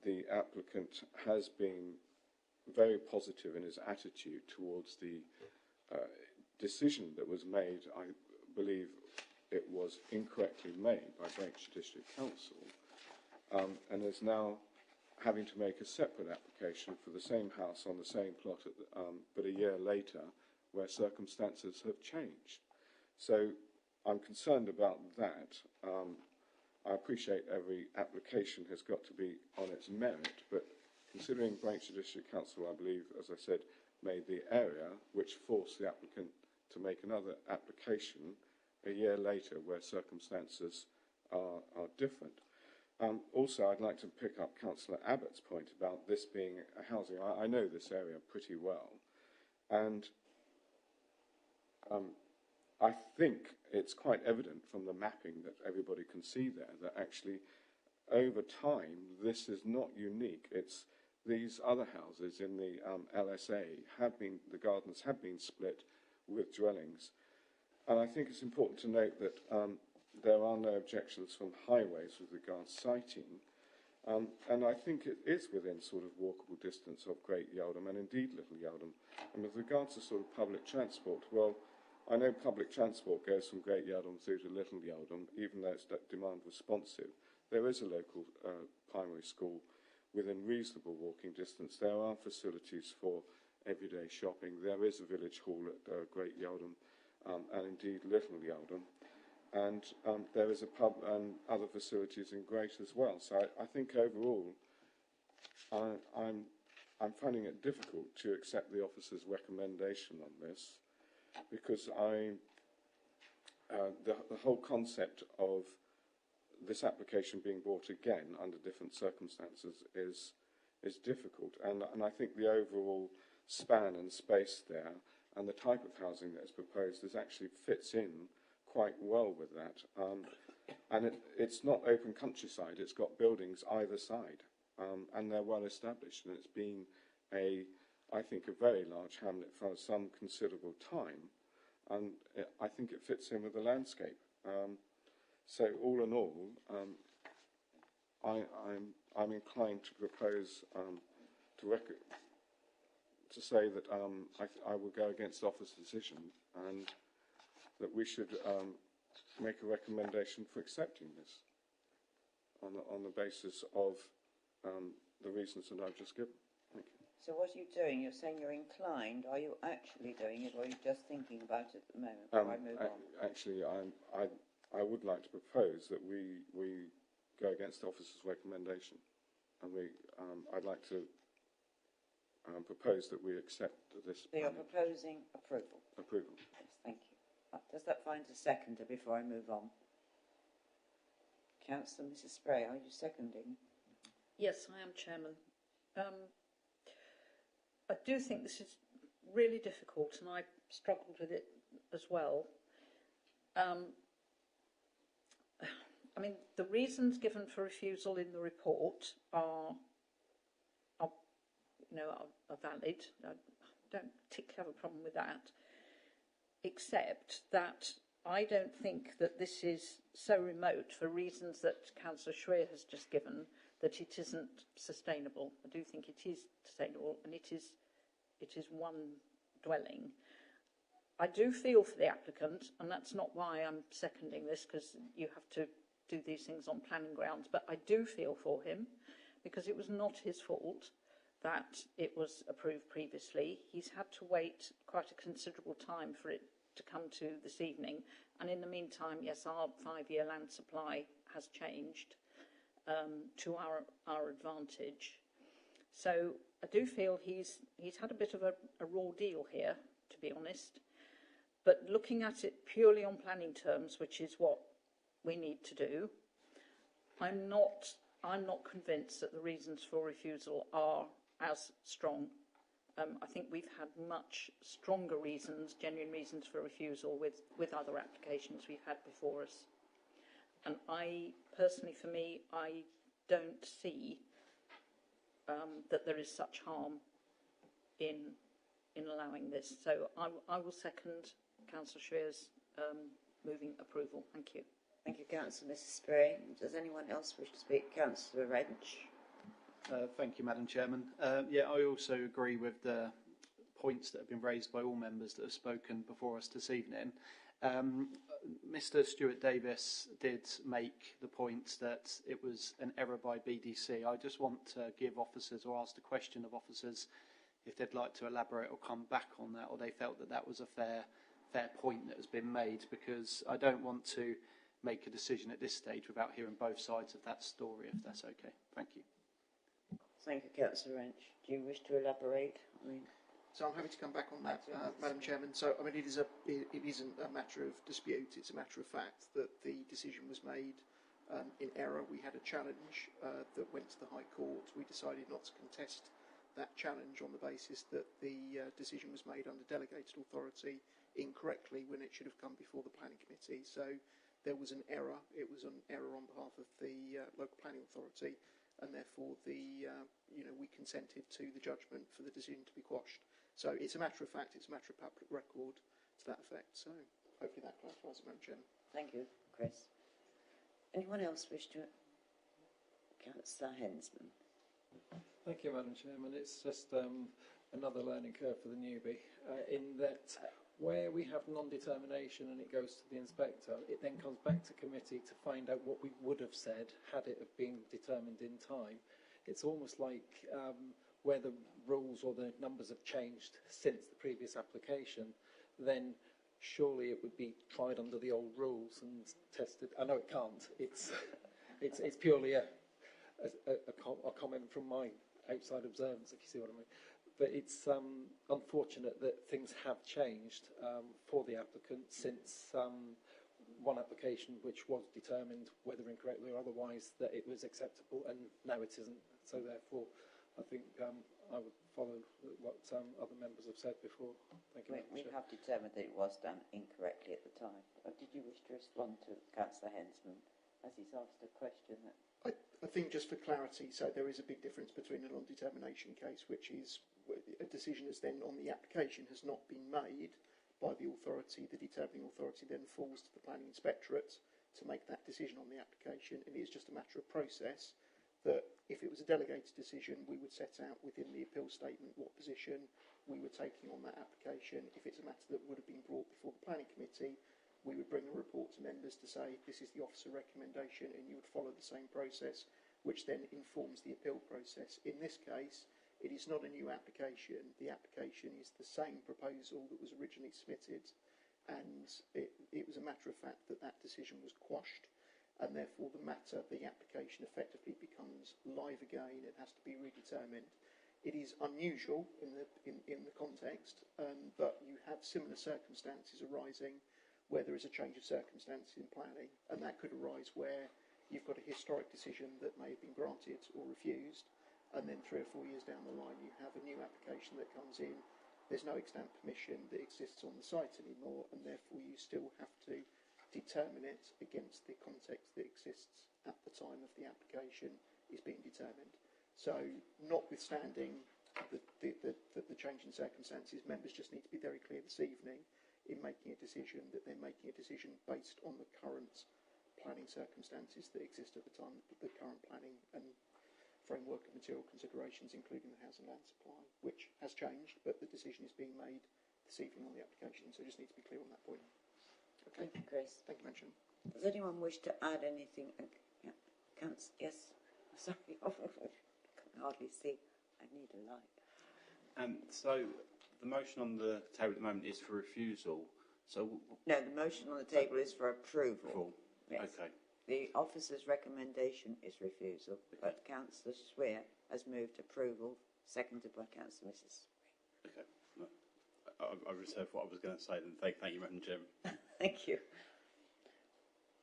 the applicant has been very positive in his attitude towards the decision that was made. I believe it was incorrectly made by Gentry District Council, and is now having to make a separate application for the same house on the same plot, but a year later, where circumstances have changed. So I'm concerned about that. I appreciate every application has got to be on its merit, but considering Gentry District Council, I believe, as I said, made the error which forced the applicant to make another application a year later where circumstances are different. Also, I'd like to pick up Councillor Abbott's point about this being a housing. I know this area pretty well, and I think it's quite evident from the mapping that everybody can see there that actually over time this is not unique. It's these other houses in the LSA the gardens have been split with dwellings, and I think it's important to note that there are no objections from highways with regards to siting, and I think it is within sort of walkable distance of Great Yeldham and indeed Little Yeldham. And with regards to sort of public transport, well, I know public transport goes from Great Yeldham through to Little Yeldham, even though it's demand responsive. There is a local primary school within reasonable walking distance. There are facilities for everyday shopping. There is a village hall at Great Yeldham and indeed Little Yeldham. and there is a pub and other facilities in Great as well. So I think overall, I'm finding it difficult to accept the officer's recommendation on this, because the whole concept of this application being brought again under different circumstances is difficult, and I think the overall span and space there and the type of housing that is proposed actually fits in quite well with that. And it's not open countryside, it's got buildings either side, and they're well established, and it's been I think a very large hamlet for some considerable time, and I think it fits in with the landscape. So all in all, I'm inclined to propose to say that I will go against the officer's decision, and that we should make a recommendation for accepting this on the basis of the reasons that I've just given. Thank you. So what are you doing? You're saying you're inclined. Are you actually doing it, or are you just thinking about it at the moment before I move on? Actually, I would like to propose that we go against the officer's recommendation, and I'd like to propose that we accept this. So you're proposing approval? Approval. Yes, thank you. Does that find a seconder before I move on? Councillor Mrs. Spray, are you seconding? Yes, I am, Chairman. I do think this is really difficult, and I struggled with it as well. I mean, the reasons given for refusal in the report are valid. I don't particularly have a problem with that, except that I don't think that this is so remote, for reasons that Councillor Schreer has just given, that it isn't sustainable. I do think it is sustainable, and it is one dwelling. I do feel for the applicant, and that's not why I'm seconding this, because you have to do these things on planning grounds, but I do feel for him, because it was not his fault that it was approved previously. He's had to wait quite a considerable time for it to come to this evening, and in the meantime, yes, our 5-year land supply has changed to our advantage. So I do feel he's had a bit of a raw deal here, to be honest. But looking at it purely on planning terms, which is what we need to do, I'm not convinced that the reasons for refusal are as strong. I think we've had much stronger reasons, genuine reasons for refusal with other applications we've had before us. And I personally, for me, I don't see that there is such harm in allowing this. So I will second Councillor Schreer's moving approval. Thank you. Thank you, Councillor Mrs. Spray. Does anyone else wish to speak? Councillor Wrench. Thank you, Madam Chairman. Yeah, I also agree with the points that have been raised by all members that have spoken before us this evening. Mr. Stuart Davis did make the point that it was an error by BDC. I just want to give officers, or ask the question of officers, if they'd like to elaborate or come back on that, or they felt that that was a fair point that has been made, because I don't want to make a decision at this stage without hearing both sides of that story, if that's okay. Thank you. Thank you, Councillor Wrench. Do you wish to elaborate? So I'm happy to come back on that, Madam Chairman. So, I mean, it isn't a matter of dispute. It's a matter of fact that the decision was made in error. We had a challenge that went to the High Court. We decided not to contest that challenge on the basis that the decision was made under delegated authority incorrectly when it should have come before the Planning Committee. So there was an error. It was an error on behalf of the local planning authority, and therefore we consented to the judgment for the decision to be quashed. So it's a matter of fact, it's a matter of public record to that effect. So hopefully that clarifies it, Madam Chairman. Thank you, Chris. Anyone else wish to? Councillor Hensman. Thank you, Madam Chairman. It's just another learning curve for the newbie, in that where we have non-determination and it goes to the inspector, it then comes back to committee to find out what we would have said had it have been determined in time. It's almost like where the rules or the numbers have changed since the previous application, then surely it would be tried under the old rules and tested. I know it can't. It's purely a comment from my outside observance, if you see what I mean. But it's unfortunate that things have changed for the applicant since one application which was determined, whether incorrectly or otherwise, that it was acceptable, and now it isn't. So therefore, I think I would follow what other members have said before. Thank you. We have determined that it was done incorrectly at the time. Did you wish to respond to Councillor Hensman, as he's asked a question that... I think just for clarity, so there is a big difference between a non-determination case, which is a decision is then on the application has not been made by the authority. The determining authority then falls to the planning inspectorate to make that decision on the application. It is just a matter of process that if it was a delegated decision, we would set out within the appeal statement what position we were taking on that application. If it's a matter that would have been brought before the planning committee, we would bring a report to members to say this is the officer recommendation, and you would follow the same process, which then informs the appeal process. In this case, it is not a new application. The application is the same proposal that was originally submitted, and it was a matter of fact that that decision was quashed, and therefore the application effectively becomes live again. It has to be redetermined. It is unusual in the context, but you have similar circumstances arising where there is a change of circumstances in planning, and that could arise where you've got a historic decision that may have been granted or refused, and then 3 or 4 years down the line you have a new application that comes in. There's no extant permission that exists on the site anymore, and therefore you still have to determine it against the context that exists at the time of the application is being determined. So notwithstanding the change in circumstances, members just need to be very clear this evening in making a decision that they're making a decision based on the current planning circumstances that exist at the time, the current planning and framework and material considerations, including the housing land supply, which has changed, but the decision is being made this evening on the application, so just need to be clear on that point. Okay. Thank you, Chris. Thank you, Mention. Does anyone wish to add anything? Yeah. Yes. Sorry, I can hardly see. I need a light. So the motion on the table at the moment is for refusal. So no, the motion on the table is for approval. Yes. Okay. The officer's recommendation is refusal, but Councillor Swear has moved approval, seconded by Councillor Mrs. Okay. I reserve what I was going to say then. Thank you, Madam Chairman. Thank you.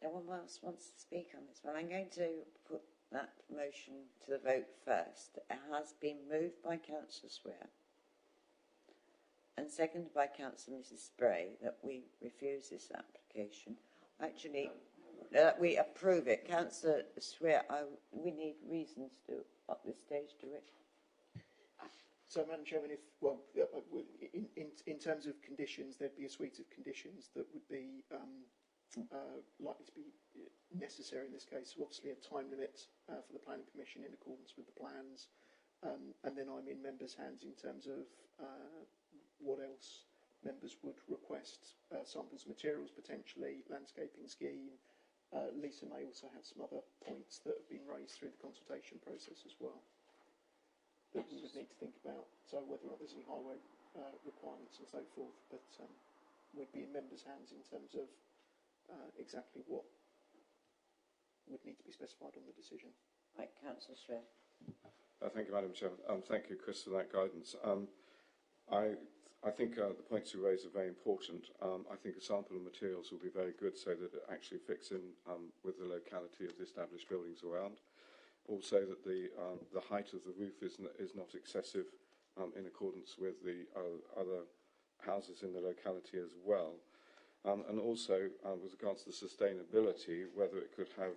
No one else wants to speak on this one. I'm going to put that motion to the vote first. It has been moved by Councillor Swear and seconded by Councillor Mrs. Spray that we refuse this application. Actually, we approve it. Councillor Swear, we need reasons to, at this stage, do it. So, Madam Chairman, in terms of conditions, there'd be a suite of conditions that would be likely to be necessary in this case. So obviously a time limit for the planning permission in accordance with the plans, and then I'm in members' hands in terms of what else members would request, samples of materials potentially, landscaping scheme. Lisa may also have some other points that have been raised through the consultation process as well that we would need to think about. So whether or not there's any highway requirements and so forth, but would be in members' hands in terms of exactly what would need to be specified on the decision. Right, Councillor Shreve. Thank you, Madam Chair. Thank you, Chris, for that guidance. I think the points you raised are very important. I think a sample of materials will be very good so that it actually fits in with the locality of the established buildings around. Also that the height of the roof is not excessive in accordance with the other houses in the locality as well. And also with regards to sustainability, whether it could have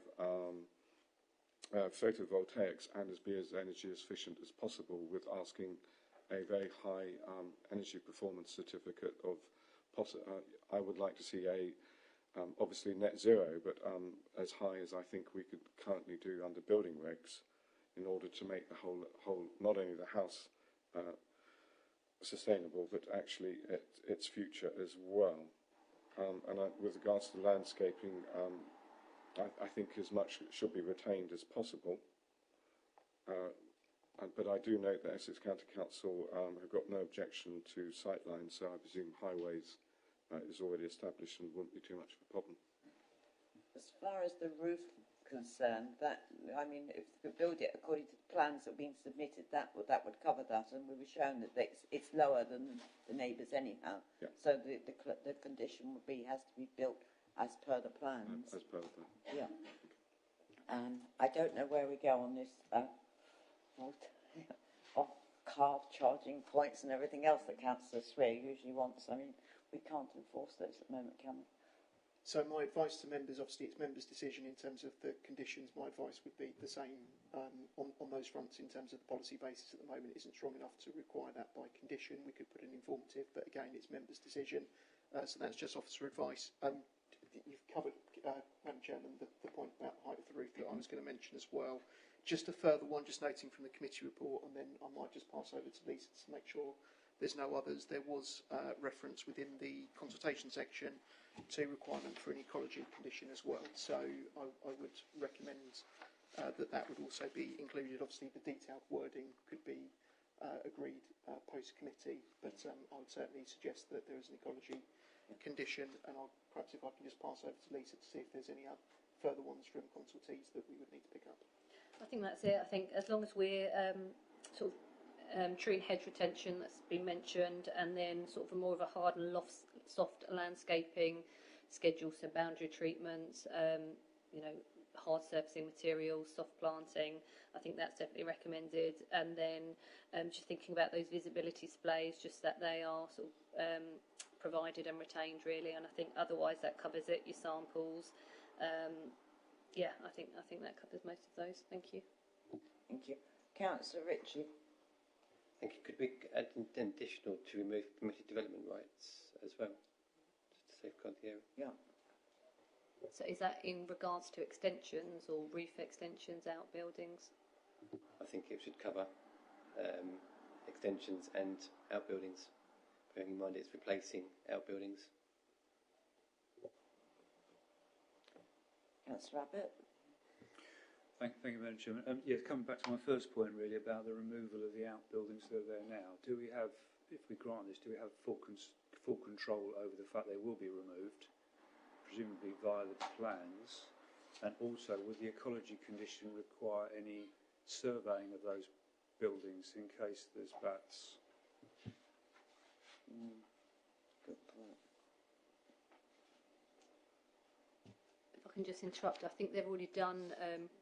photovoltaics and be as energy efficient as possible, with asking a very high energy performance certificate of I would like to see obviously net zero, but as high as I think we could currently do under building regs, in order to make the whole not only the house sustainable, but actually its future as well. And with regards to landscaping, I think as much should be retained as possible. But I do note that Essex County Council have got no objection to sightlines, so I presume highways is already established and wouldn't be too much of a problem. As far as the roof concerned, that, I mean, if we build it according to the plans that have been submitted, that would cover that, and we were shown that it's lower than the neighbours anyhow. Yeah. So the condition would be has to be built as per the plans. As per the plan. Yeah. I don't know where we go on this of car charging points and everything else that Councillor Swear usually wants. I mean, we can't enforce those at the moment, can we? So my advice to members, obviously it's members' decision in terms of the conditions. My advice would be the same on those fronts in terms of the policy basis at the moment. It isn't strong enough to require that by condition. We could put an informative, but again, it's members' decision. So that's just officer advice. You've covered, Madam Chairman, the point about the height of the roof that I was going to mention as well. Just a further one, just noting from the committee report, and then I might just pass over to Lisa to make sure there's no others. There was reference within the consultation section to requirement for an ecology condition as well. So I would recommend that would also be included. Obviously, the detailed wording could be agreed post-committee, but I would certainly suggest that there is an ecology condition, and perhaps if I can just pass over to Lisa to see if there's any further ones from consultees that we would need to pick up. I think that's it. I think as long as we're treeing hedge retention that's been mentioned, and then sort of more of a hard and soft landscaping schedule, so boundary treatments, hard surfacing materials, soft planting. I think that's definitely recommended. And then just thinking about those visibility displays, just that they are sort of provided and retained really. And I think otherwise that covers it. Your samples. I think that covers most of those. Thank you. Thank you. Councillor Ritchie. I think it could be additional to remove permitted development rights as well, just to safeguard the area. Yeah. So is that in regards to extensions or roof extensions, outbuildings? I think it should cover extensions and outbuildings, bearing in mind it's replacing outbuildings. Councillor Abbott. Thank you, Madam Chairman. Coming back to my first point really about the removal of the outbuildings that are there now, do we have, if we grant this, do we have full control over the fact they will be removed, presumably via the plans, and also would the ecology condition require any surveying of those buildings in case there's bats? Good point. If I can just interrupt, I think they've already done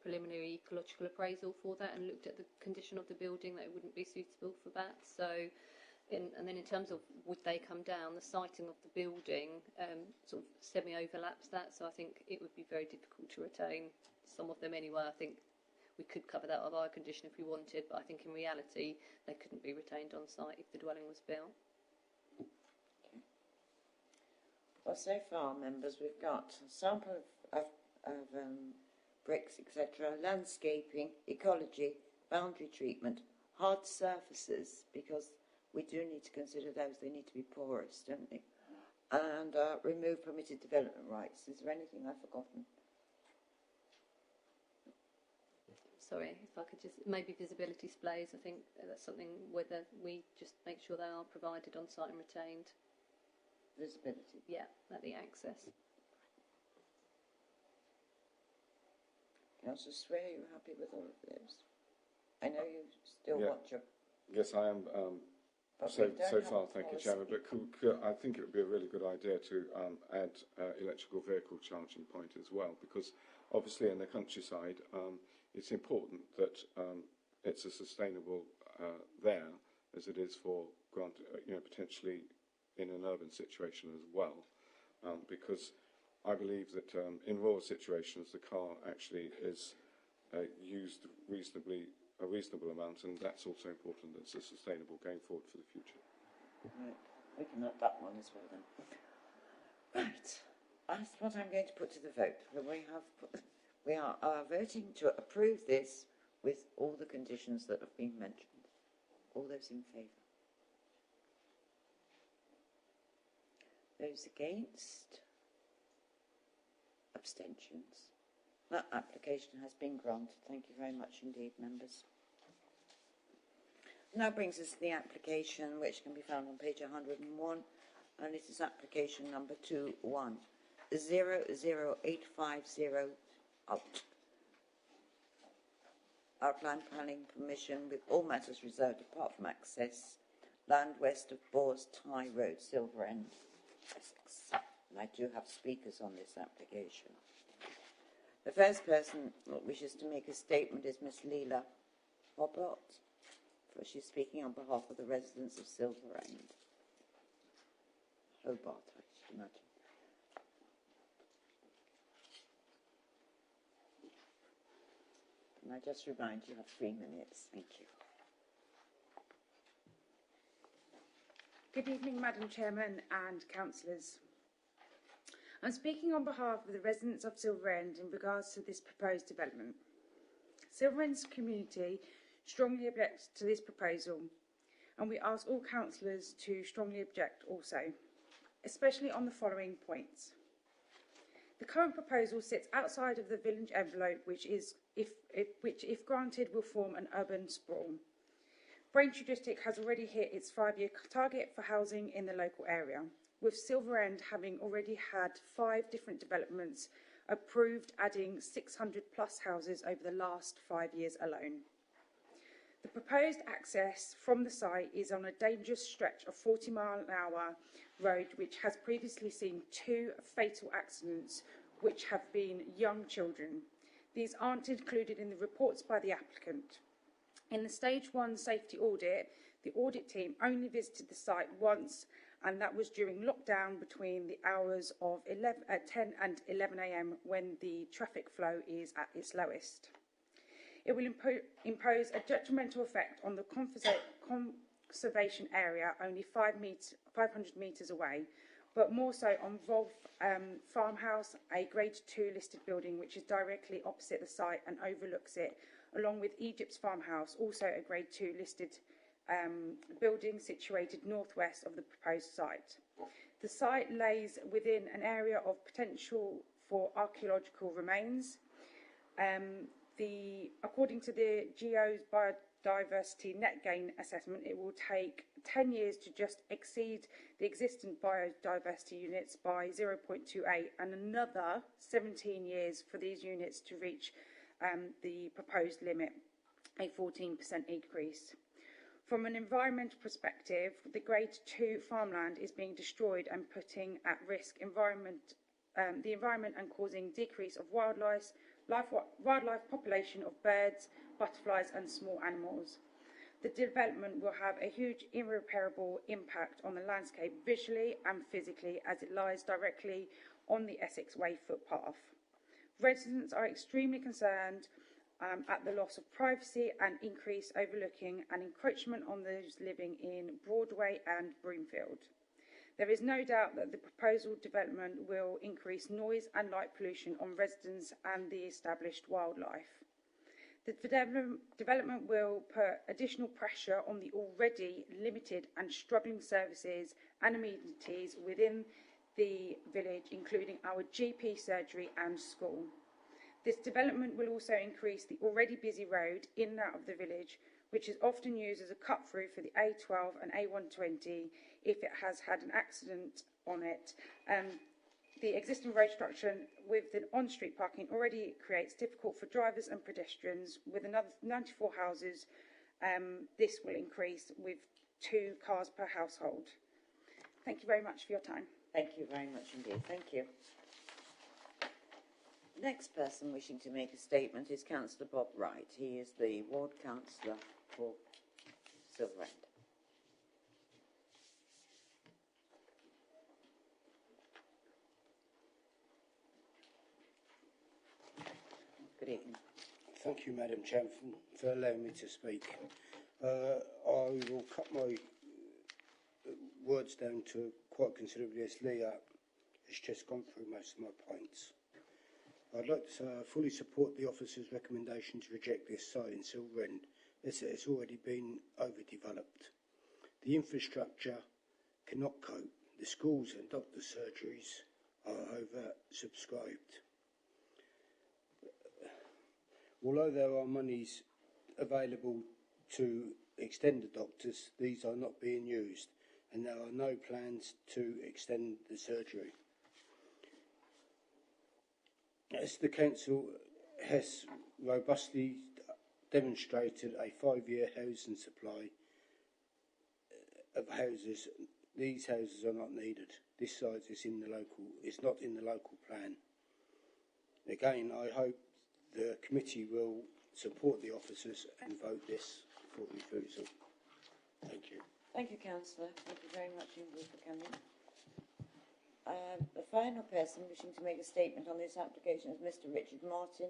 preliminary ecological appraisal for that and looked at the condition of the building, that it wouldn't be suitable for that. So, and then in terms of would they come down, the siting of the building sort of semi-overlaps that, so I think it would be very difficult to retain some of them anyway. I think we could cover that with our condition if we wanted, but I think in reality they couldn't be retained on site if the dwelling was built. Okay. Well, so far, members, we've got a sample of bricks, etc., landscaping, ecology, boundary treatment, hard surfaces, because we do need to consider those. They need to be porous, don't they? And remove permitted development rights. Is there anything I've forgotten? Sorry, if I could just, maybe visibility displays, I think that's something whether we just make sure they are provided on site and retained. Visibility? Yeah, at the access. Councillor Swear, are you happy with all of this? I know you still want your... Yes, I am. So far, thank you, Chairman. But I think it would be a really good idea to add electrical vehicle charging point as well, because obviously in the countryside, it's important that it's as sustainable there as it is for potentially in an urban situation as well, because I believe that in rural situations the car actually is used a reasonable amount, and that's also important. That's sustainable going forward for the future. Right, we can note that one as well then. Right, that's what I'm going to put to the vote. We are voting to approve this with all the conditions that have been mentioned. All those in favour? Those against? Abstentions? That application has been granted. Thank you very much indeed, members. Now brings us to the application, which can be found on page 101, and this is application number 2100850 out. Outline planning permission with all matters reserved apart from access, land west of Boars Tie Road, Silver End, Essex. And I do have speakers on this application. The first person that wishes to make a statement is Miss Leela Hobart, for she's speaking on behalf of the residents of Silver End. Hobart, I should imagine. And I just remind you, have 3 minutes. Thank you. Good evening, Madam Chairman and councillors. I'm speaking on behalf of the residents of Silver End in regards to this proposed development. Silver End's community strongly objects to this proposal, and we ask all councillors to strongly object also, especially on the following points. The current proposal sits outside of the village envelope, which, if granted, will form an urban sprawl. Braintree District has already hit its 5-year target for housing in the local area, with Silver End having already had 5 different developments approved, adding 600 plus houses over the last 5 years alone. The proposed access from the site is on a dangerous stretch of 40-mile-an-hour road, which has previously seen 2 fatal accidents, which have been young children. These aren't included in the reports by the applicant. In the Stage 1 safety audit, the audit team only visited the site once, and that was during lockdown between the hours of 10 and 11 a.m. when the traffic flow is at its lowest. It will impose a detrimental effect on the conservation area only 500 metres away, but more so on Wolf Farmhouse, a Grade 2 listed building which is directly opposite the site and overlooks it, along with Egypt's Farmhouse, also a Grade 2 listed building situated northwest of the proposed site. The site lays within an area of potential for archaeological remains. According to the GEO's biodiversity net gain assessment, it will take 10 years to just exceed the existing biodiversity units by 0.28 and another 17 years for these units to reach the proposed limit, a 14% increase. From an environmental perspective, the Grade 2 farmland is being destroyed and putting at risk the environment and causing decrease of wildlife population of birds, butterflies and small animals. The development will have a huge irreparable impact on the landscape visually and physically as it lies directly on the Essex Way footpath. Residents are extremely concerned at the loss of privacy and increased overlooking and encroachment on those living in Broadway and Broomfield. There is no doubt that the proposal development will increase noise and light pollution on residents and the established wildlife. The development will put additional pressure on the already limited and struggling services and amenities within the village, including our GP surgery and school. This development will also increase the already busy road in and out of the village, which is often used as a cut-through for the A12 and A120 if it has had an accident on it. The existing road structure with the on-street parking already creates difficult for drivers and pedestrians. With another 94 houses, this will increase with 2 cars per household. Thank you very much for your time. Thank you very much indeed. Thank you. The next person wishing to make a statement is Councillor Bob Wright. He is the ward councillor for Silver End. Good evening. Thank you, Madam Chairman, for allowing me to speak. I will cut my words down to quite considerably, as Leah has just gone through most of my points. I'd like to fully support the officer's recommendation to reject this site in Silver End, as it has already been overdeveloped. The infrastructure cannot cope. The schools and doctors' surgeries are oversubscribed. Although there are monies available to extend the doctors, these are not being used, and there are no plans to extend the surgery. As the council has robustly demonstrated a 5-year housing supply of houses, these houses are not needed. This site is not in the local plan. Again, I hope the committee will support the officers and vote this for refusal. Thank you. Thank you, Councillor. Thank you very much indeed for coming. The final person wishing to make a statement on this application is Mr. Richard Martin.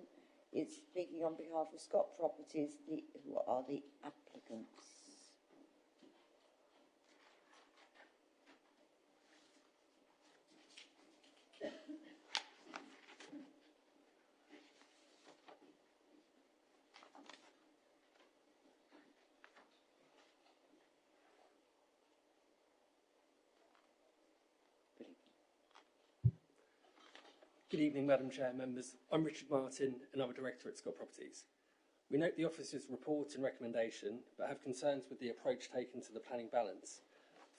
Is speaking on behalf of Scott Properties, who are the applicants. Good evening, Madam Chair, members. I'm Richard Martin and I'm a Director at Scott Properties. We note the officer's report and recommendation, but have concerns with the approach taken to the planning balance.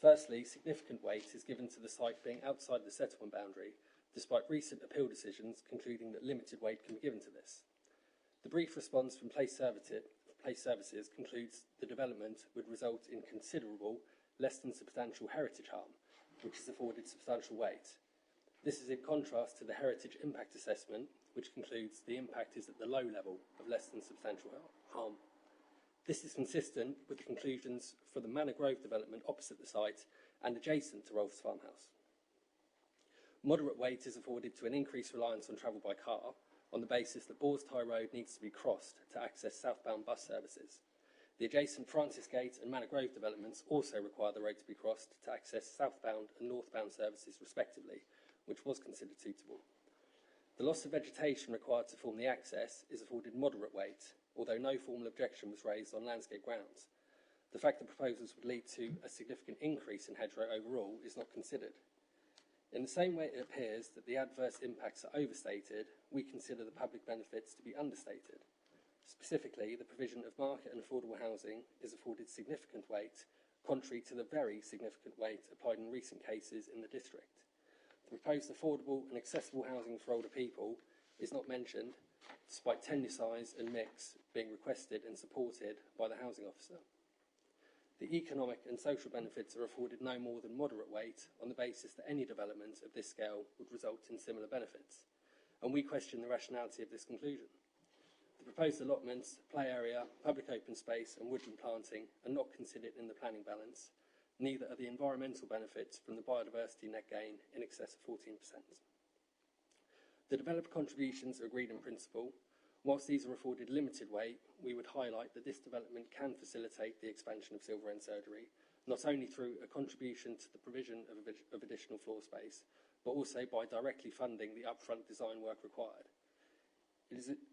Firstly, significant weight is given to the site being outside the settlement boundary, despite recent appeal decisions concluding that limited weight can be given to this. The brief response from Place Services concludes the development would result in considerable, less than substantial heritage harm, which is afforded substantial weight. This is in contrast to the Heritage Impact Assessment, which concludes the impact is at the low level of less than substantial harm. This is consistent with the conclusions for the Manor Grove development opposite the site and adjacent to Rolfs Farmhouse. Moderate weight is afforded to an increased reliance on travel by car on the basis that Bors Tie Road needs to be crossed to access southbound bus services. The adjacent Francis Gate and Manor Grove developments also require the road to be crossed to access southbound and northbound services respectively, which was considered suitable. The loss of vegetation required to form the access is afforded moderate weight, although no formal objection was raised on landscape grounds. The fact that proposals would lead to a significant increase in hedgerow overall is not considered. In the same way it appears that the adverse impacts are overstated, we consider the public benefits to be understated. Specifically, the provision of market and affordable housing is afforded significant weight, contrary to the very significant weight applied in recent cases in the district. The proposed affordable and accessible housing for older people is not mentioned, despite tenure size and mix being requested and supported by the housing officer. The economic and social benefits are afforded no more than moderate weight on the basis that any development of this scale would result in similar benefits, and we question the rationality of this conclusion. The proposed allotments, play area, public open space and woodland planting are not considered in the planning balance. Neither are the environmental benefits from the biodiversity net gain in excess of 14%. The developer contributions are agreed in principle. Whilst these are afforded limited weight, we would highlight that this development can facilitate the expansion of Silver End Surgery, not only through a contribution to the provision of additional floor space, but also by directly funding the upfront design work required.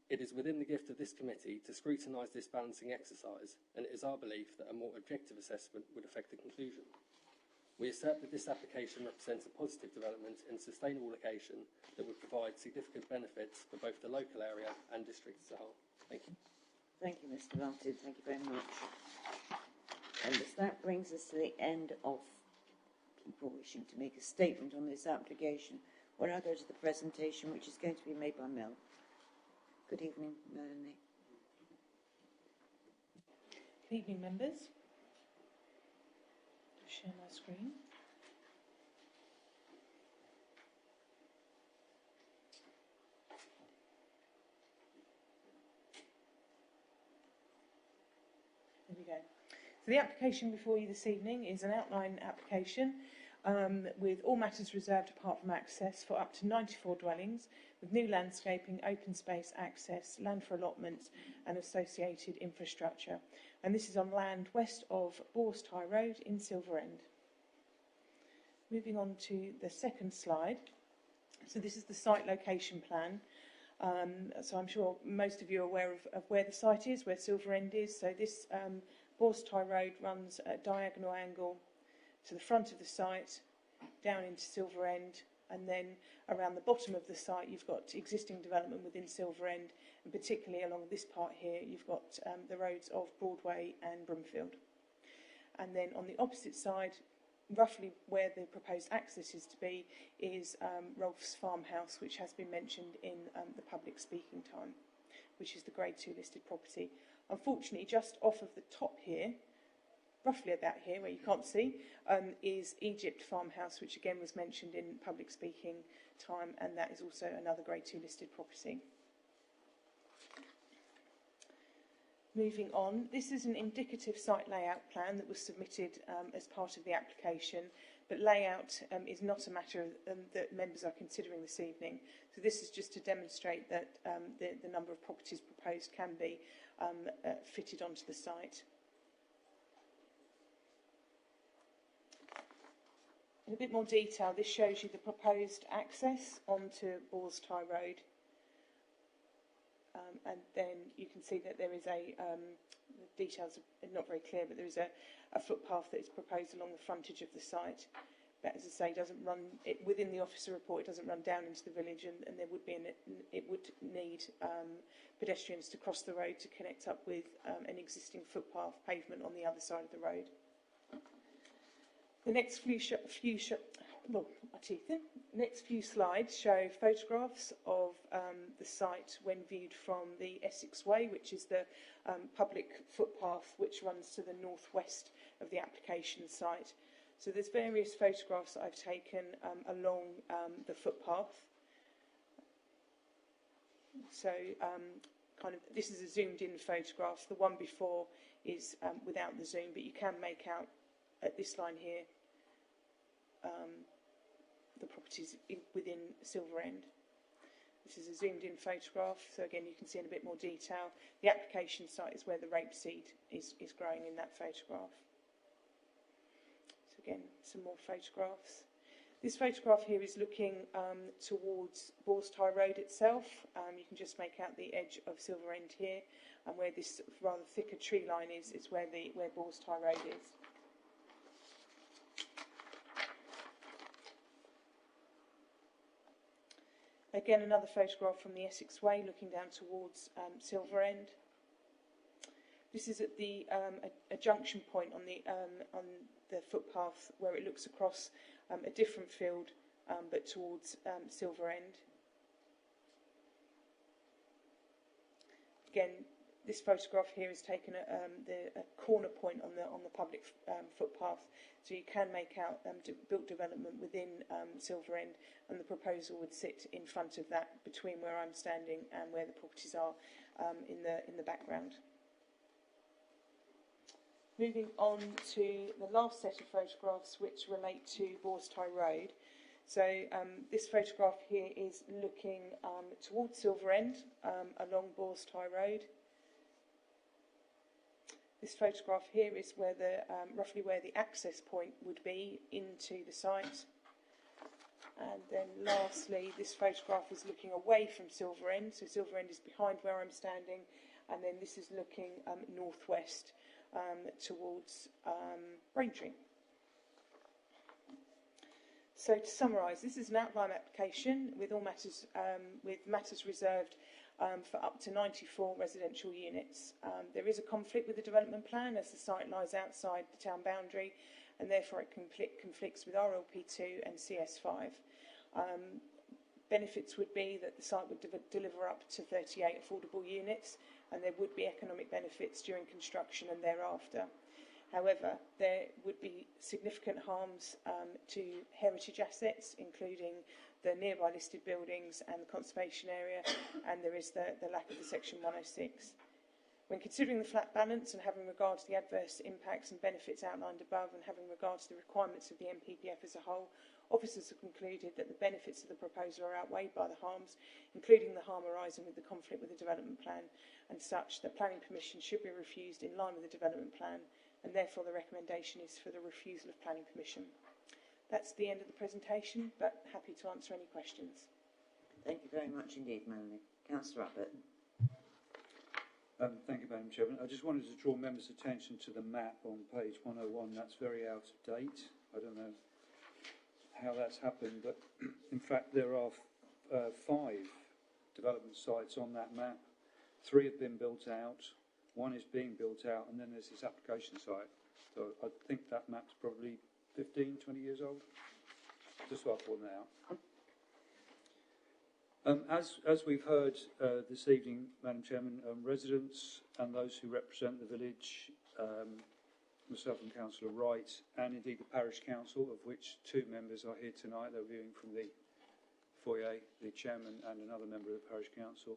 It is within the gift of this committee to scrutinise this balancing exercise, and it is our belief that a more objective assessment would affect the conclusion. We assert that this application represents a positive development in a sustainable location that would provide significant benefits for both the local area and district as a whole. Thank you. Thank you, Mr. Martin. Thank you very much. And as that brings us to the end of people wishing to make a statement on this application, we'll now go to the presentation, which is going to be made by Mel. Good evening, Melanie. Good evening, members. Just share my screen. There we go. So the application before you this evening is an outline application with all matters reserved apart from access for up to 94 dwellings, with new landscaping, open space access, land for allotments and associated infrastructure. And this is on land west of Bors Tie Road in Silver End. Moving on to the second slide. So this is the site location plan. So I'm sure most of you are aware of where the site is, where Silver End is. So this Bors Tie Road runs at a diagonal angle to the front of the site, down into Silver End, and then around the bottom of the site you've got existing development within Silver End, and particularly along this part here you've got the roads of Broadway and Broomfield. And then on the opposite side roughly where the proposed access is to be is Rolf's Farmhouse, which has been mentioned in the public speaking time, which is the Grade 2 listed property. Unfortunately, just off of the top here, roughly about here where you can't see, is Egypt Farmhouse, which again was mentioned in public speaking time, and that is also another Grade 2 listed property. Moving on, this is an indicative site layout plan that was submitted as part of the application, but layout is not a matter that members are considering this evening. So this is just to demonstrate that the number of properties proposed can be fitted onto the site. In a bit more detail, this shows you the proposed access onto Bors Tie Road. And then you can see that there is the details are not very clear, but there is a footpath that is proposed along the frontage of the site. But as I say, doesn't run within the officer report. It doesn't run down into the village, and there would be it would need pedestrians to cross the road to connect up with an existing footpath pavement on the other side of the road. The next next few slides show photographs of the site when viewed from the Essex Way, which is the public footpath which runs to the northwest of the application site. So there's various photographs that I've taken along the footpath. So this is a zoomed in photograph. The one before is without the zoom, but you can make out at this line here the properties within Silver End. This is a zoomed in photograph, so again you can see in a bit more detail. The application site is where the rapeseed is growing in that photograph. So again, some more photographs. This photograph here is looking towards Bors Tie Road itself. You can just make out the edge of Silver End here, and where this rather thicker tree line is where Bors Tie Road is. Again, another photograph from the Essex Way looking down towards Silver End. This is at the a junction point on the footpath where it looks across a different field, but towards Silver End. Again, this photograph here is taken at a corner point on the public footpath, so you can make out built development within Silver End, and the proposal would sit in front of that, between where I'm standing and where the properties are in the background. Moving on to the last set of photographs, which relate to Bors Tie Road. So this photograph here is looking towards Silver End along Bors Tie Road. This photograph here is where roughly where the access point would be into the site. And then lastly, this photograph is looking away from Silver End. So Silver End is behind where I'm standing, and then this is looking northwest towards Braintree. So to summarise, this is an outline application with all matters reserved for up to 94 residential units. There is a conflict with the development plan as the site lies outside the town boundary, and therefore it conflicts with RLP2 and CS5. Benefits would be that the site would deliver up to 38 affordable units, and there would be economic benefits during construction and thereafter. However, there would be significant harms to heritage assets, including the nearby listed buildings and the conservation area, and there is the lack of the Section 106. When considering the flat balance and having regard to the adverse impacts and benefits outlined above, and having regard to the requirements of the NPPF as a whole, officers have concluded that the benefits of the proposal are outweighed by the harms, including the harm arising with the conflict with the development plan, and such that planning permission should be refused in line with the development plan, and therefore the recommendation is for the refusal of planning permission. That's the end of the presentation, but happy to answer any questions. Thank you very much indeed, Melanie. Councillor Abbott. Thank you, Madam Chairman. I just wanted to draw members' attention to the map on page 101. That's very out of date. I don't know how that's happened, but in fact there are 5 development sites on that map. 3 have been built out, 1 is being built out, and then there's this application site. So I think that map's probably 15, 20 years old. Just so I point that out. As we've heard this evening, Madam Chairman, residents and those who represent the village, myself and Councillor Wright, and indeed the Parish Council, of which 2 members are here tonight. They're viewing from the foyer, the chairman and another member of the Parish Council.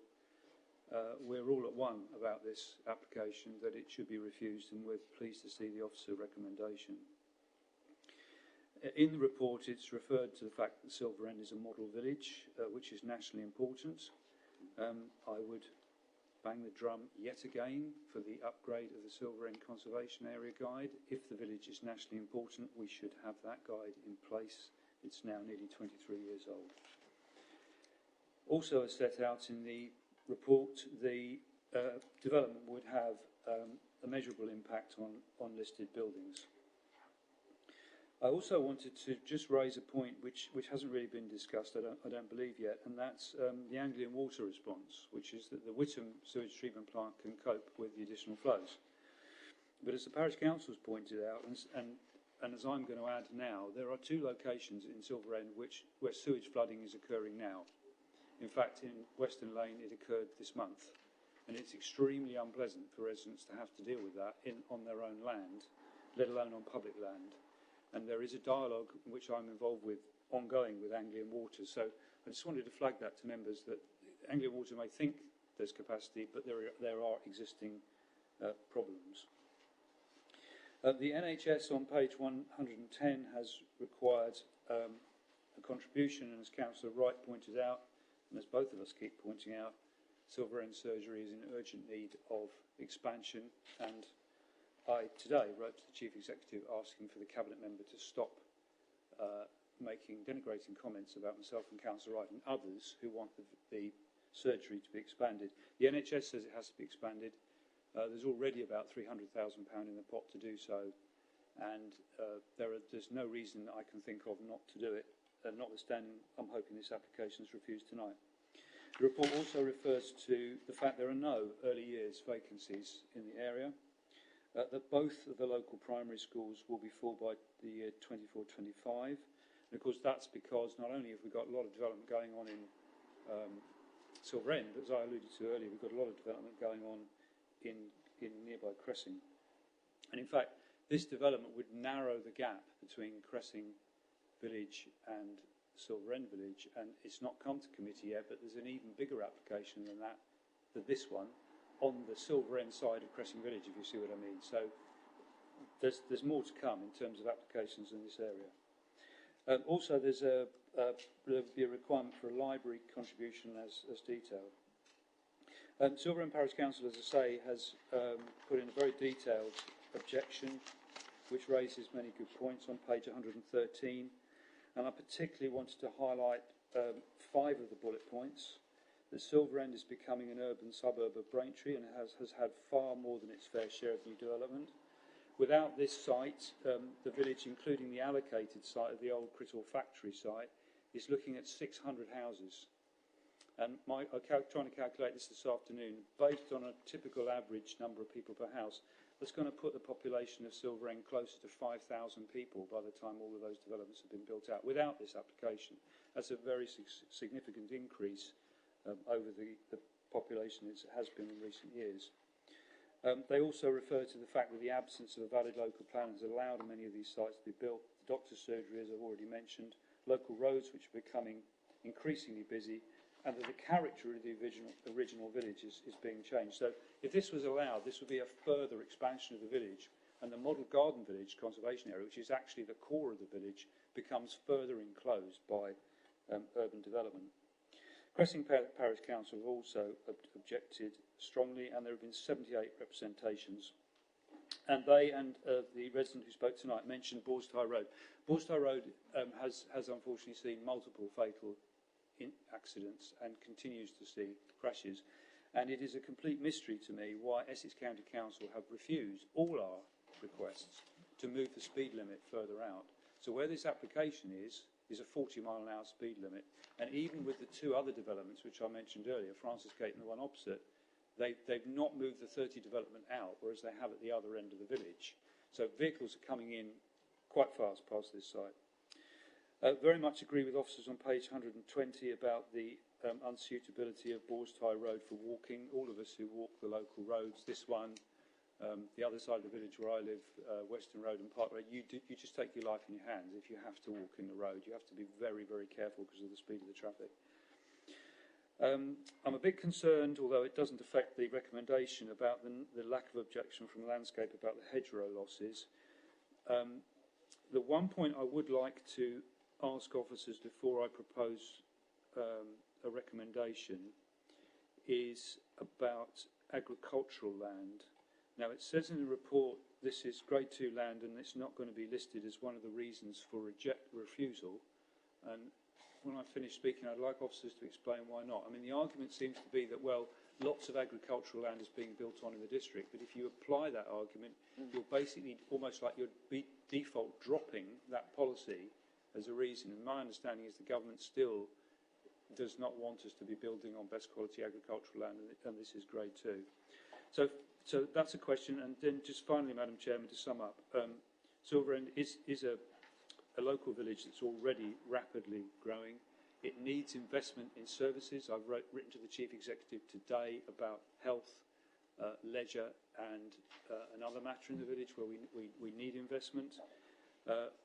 We're all at one about this application, that it should be refused, and we're pleased to see the officer recommendation. In the report, it's referred to the fact that Silver End is a model village, which is nationally important. I would bang the drum yet again for the upgrade of the Silver End Conservation Area Guide. If the village is nationally important, we should have that guide in place. It's now nearly 23 years old. Also, as set out in the report, the development would have a measurable impact on listed buildings. I also wanted to just raise a point which hasn't really been discussed, I don't believe yet, and that's the Anglian water response, which is that the Witham sewage treatment plant can cope with the additional flows. But as the Parish Council has pointed out, and as I'm going to add now, there are 2 locations in Silver End where sewage flooding is occurring now. In fact, in Western Lane, it occurred this month, and it's extremely unpleasant for residents to have to deal with that on their own land, let alone on public land. And there is a dialogue which I'm involved with, ongoing with Anglian Water. So I just wanted to flag that to members, that Anglian Water may think there's capacity, but there are existing problems. The NHS on page 110 has required a contribution, and as Councillor Wright pointed out, and as both of us keep pointing out, Silver End surgery is in urgent need of expansion, and I today wrote to the Chief Executive asking for the Cabinet member to stop making denigrating comments about myself and Councillor Wright and others who want the surgery to be expanded. The NHS says it has to be expanded. There's already about £300,000 in the pot to do so, and there's no reason that I can think of not to do it, notwithstanding I'm hoping this application is refused tonight. The report also refers to the fact there are no early years vacancies in the area. That both of the local primary schools will be full by the year 24-25. And of course that's because not only have we got a lot of development going on in Silver End, but as I alluded to earlier, we've got a lot of development going on in nearby Cressing. And in fact, this development would narrow the gap between Cressing Village and Silver End Village, and it's not come to committee yet, but there's an even bigger application than this one, on the Silver End side of Cressing Village, if you see what I mean. So there's more to come in terms of applications in this area. Also, there'll be a requirement for a library contribution as detailed. Silver End Parish Council, as I say, has put in a very detailed objection, which raises many good points on page 113. And I particularly wanted to highlight 5 of the bullet points. The Silver End is becoming an urban suburb of Braintree and has had far more than its fair share of new development. Without this site, the village, including the allocated site of the old Crittall factory site, is looking at 600 houses. And I'm trying to calculate this afternoon, based on a typical average number of people per house, that's going to put the population of Silver End closer to 5,000 people by the time all of those developments have been built out. Without this application, that's a very significant increase over the population as it has been in recent years. They also refer to the fact that the absence of a valid local plan has allowed many of these sites to be built. The doctor's surgery, as I've already mentioned, local roads which are becoming increasingly busy, and that the character of the original village is being changed. So if this was allowed, this would be a further expansion of the village, and the Model Garden Village conservation area, which is actually the core of the village, becomes further enclosed by urban development. Cressing Parish Council have also objected strongly, and there have been 78 representations. And they and the resident who spoke tonight mentioned Borstie Road. Borstie Road has unfortunately seen multiple fatal accidents and continues to see crashes. And it is a complete mystery to me why Essex County Council have refused all our requests to move the speed limit further out. So where this application is a 40-mile-an-hour speed limit. And even with the 2 other developments, which I mentioned earlier, Francis Gate and the one opposite, they've not moved the 30 development out, whereas they have at the other end of the village. So vehicles are coming in quite fast past this site. Very much agree with officers on page 120 about the unsuitability of Boars Tie Road for walking. All of us who walk the local roads, this one, the other side of the village where I live, Western Road and Park Road, you just take your life in your hands if you have to walk in the road. You have to be very, very careful because of the speed of the traffic. I'm a bit concerned, although it doesn't affect the recommendation, about the lack of objection from landscape about the hedgerow losses. The one point I would like to ask officers before I propose a recommendation is about agricultural land. Now, it says in the report this is Grade 2 land and it's not going to be listed as one of the reasons for refusal. And when I finish speaking, I'd like officers to explain why not. I mean, the argument seems to be that, well, lots of agricultural land is being built on in the district, but if you apply that argument, you're basically almost like you're default dropping that policy as a reason. And my understanding is the government still does not want us to be building on best quality agricultural land, and this is Grade 2. So that's a question. And then just finally, Madam Chairman, to sum up, Silverend is a local village that's already rapidly growing. It needs investment in services. I've written to the Chief Executive today about health, leisure and another matter in the village where we need investment.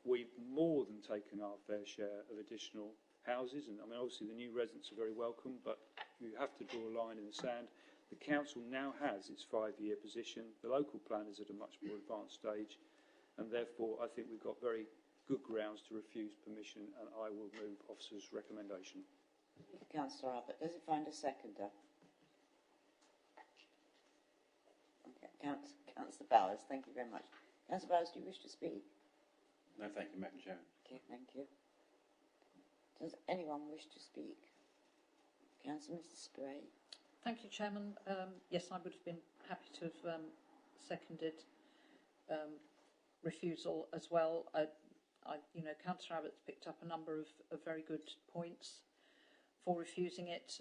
We've more than taken our fair share of additional houses, and I mean obviously the new residents are very welcome, but you have to draw a line in the sand. The council now has its 5-year position. The local plan is at a much more advanced stage, and therefore I think we've got very good grounds to refuse permission, and I will move officers' recommendation. Councillor Abbott, does it find a seconder? Okay, Councillor Bowers, thank you very much. Councillor Bowers, do you wish to speak? No, thank you, Madam Chairman. Okay, thank you. Does anyone wish to speak? Councillor Mr. Spray. Thank you, Chairman. Yes, I would have been happy to have seconded refusal as well. Councillor Abbott's picked up a number of very good points for refusing it.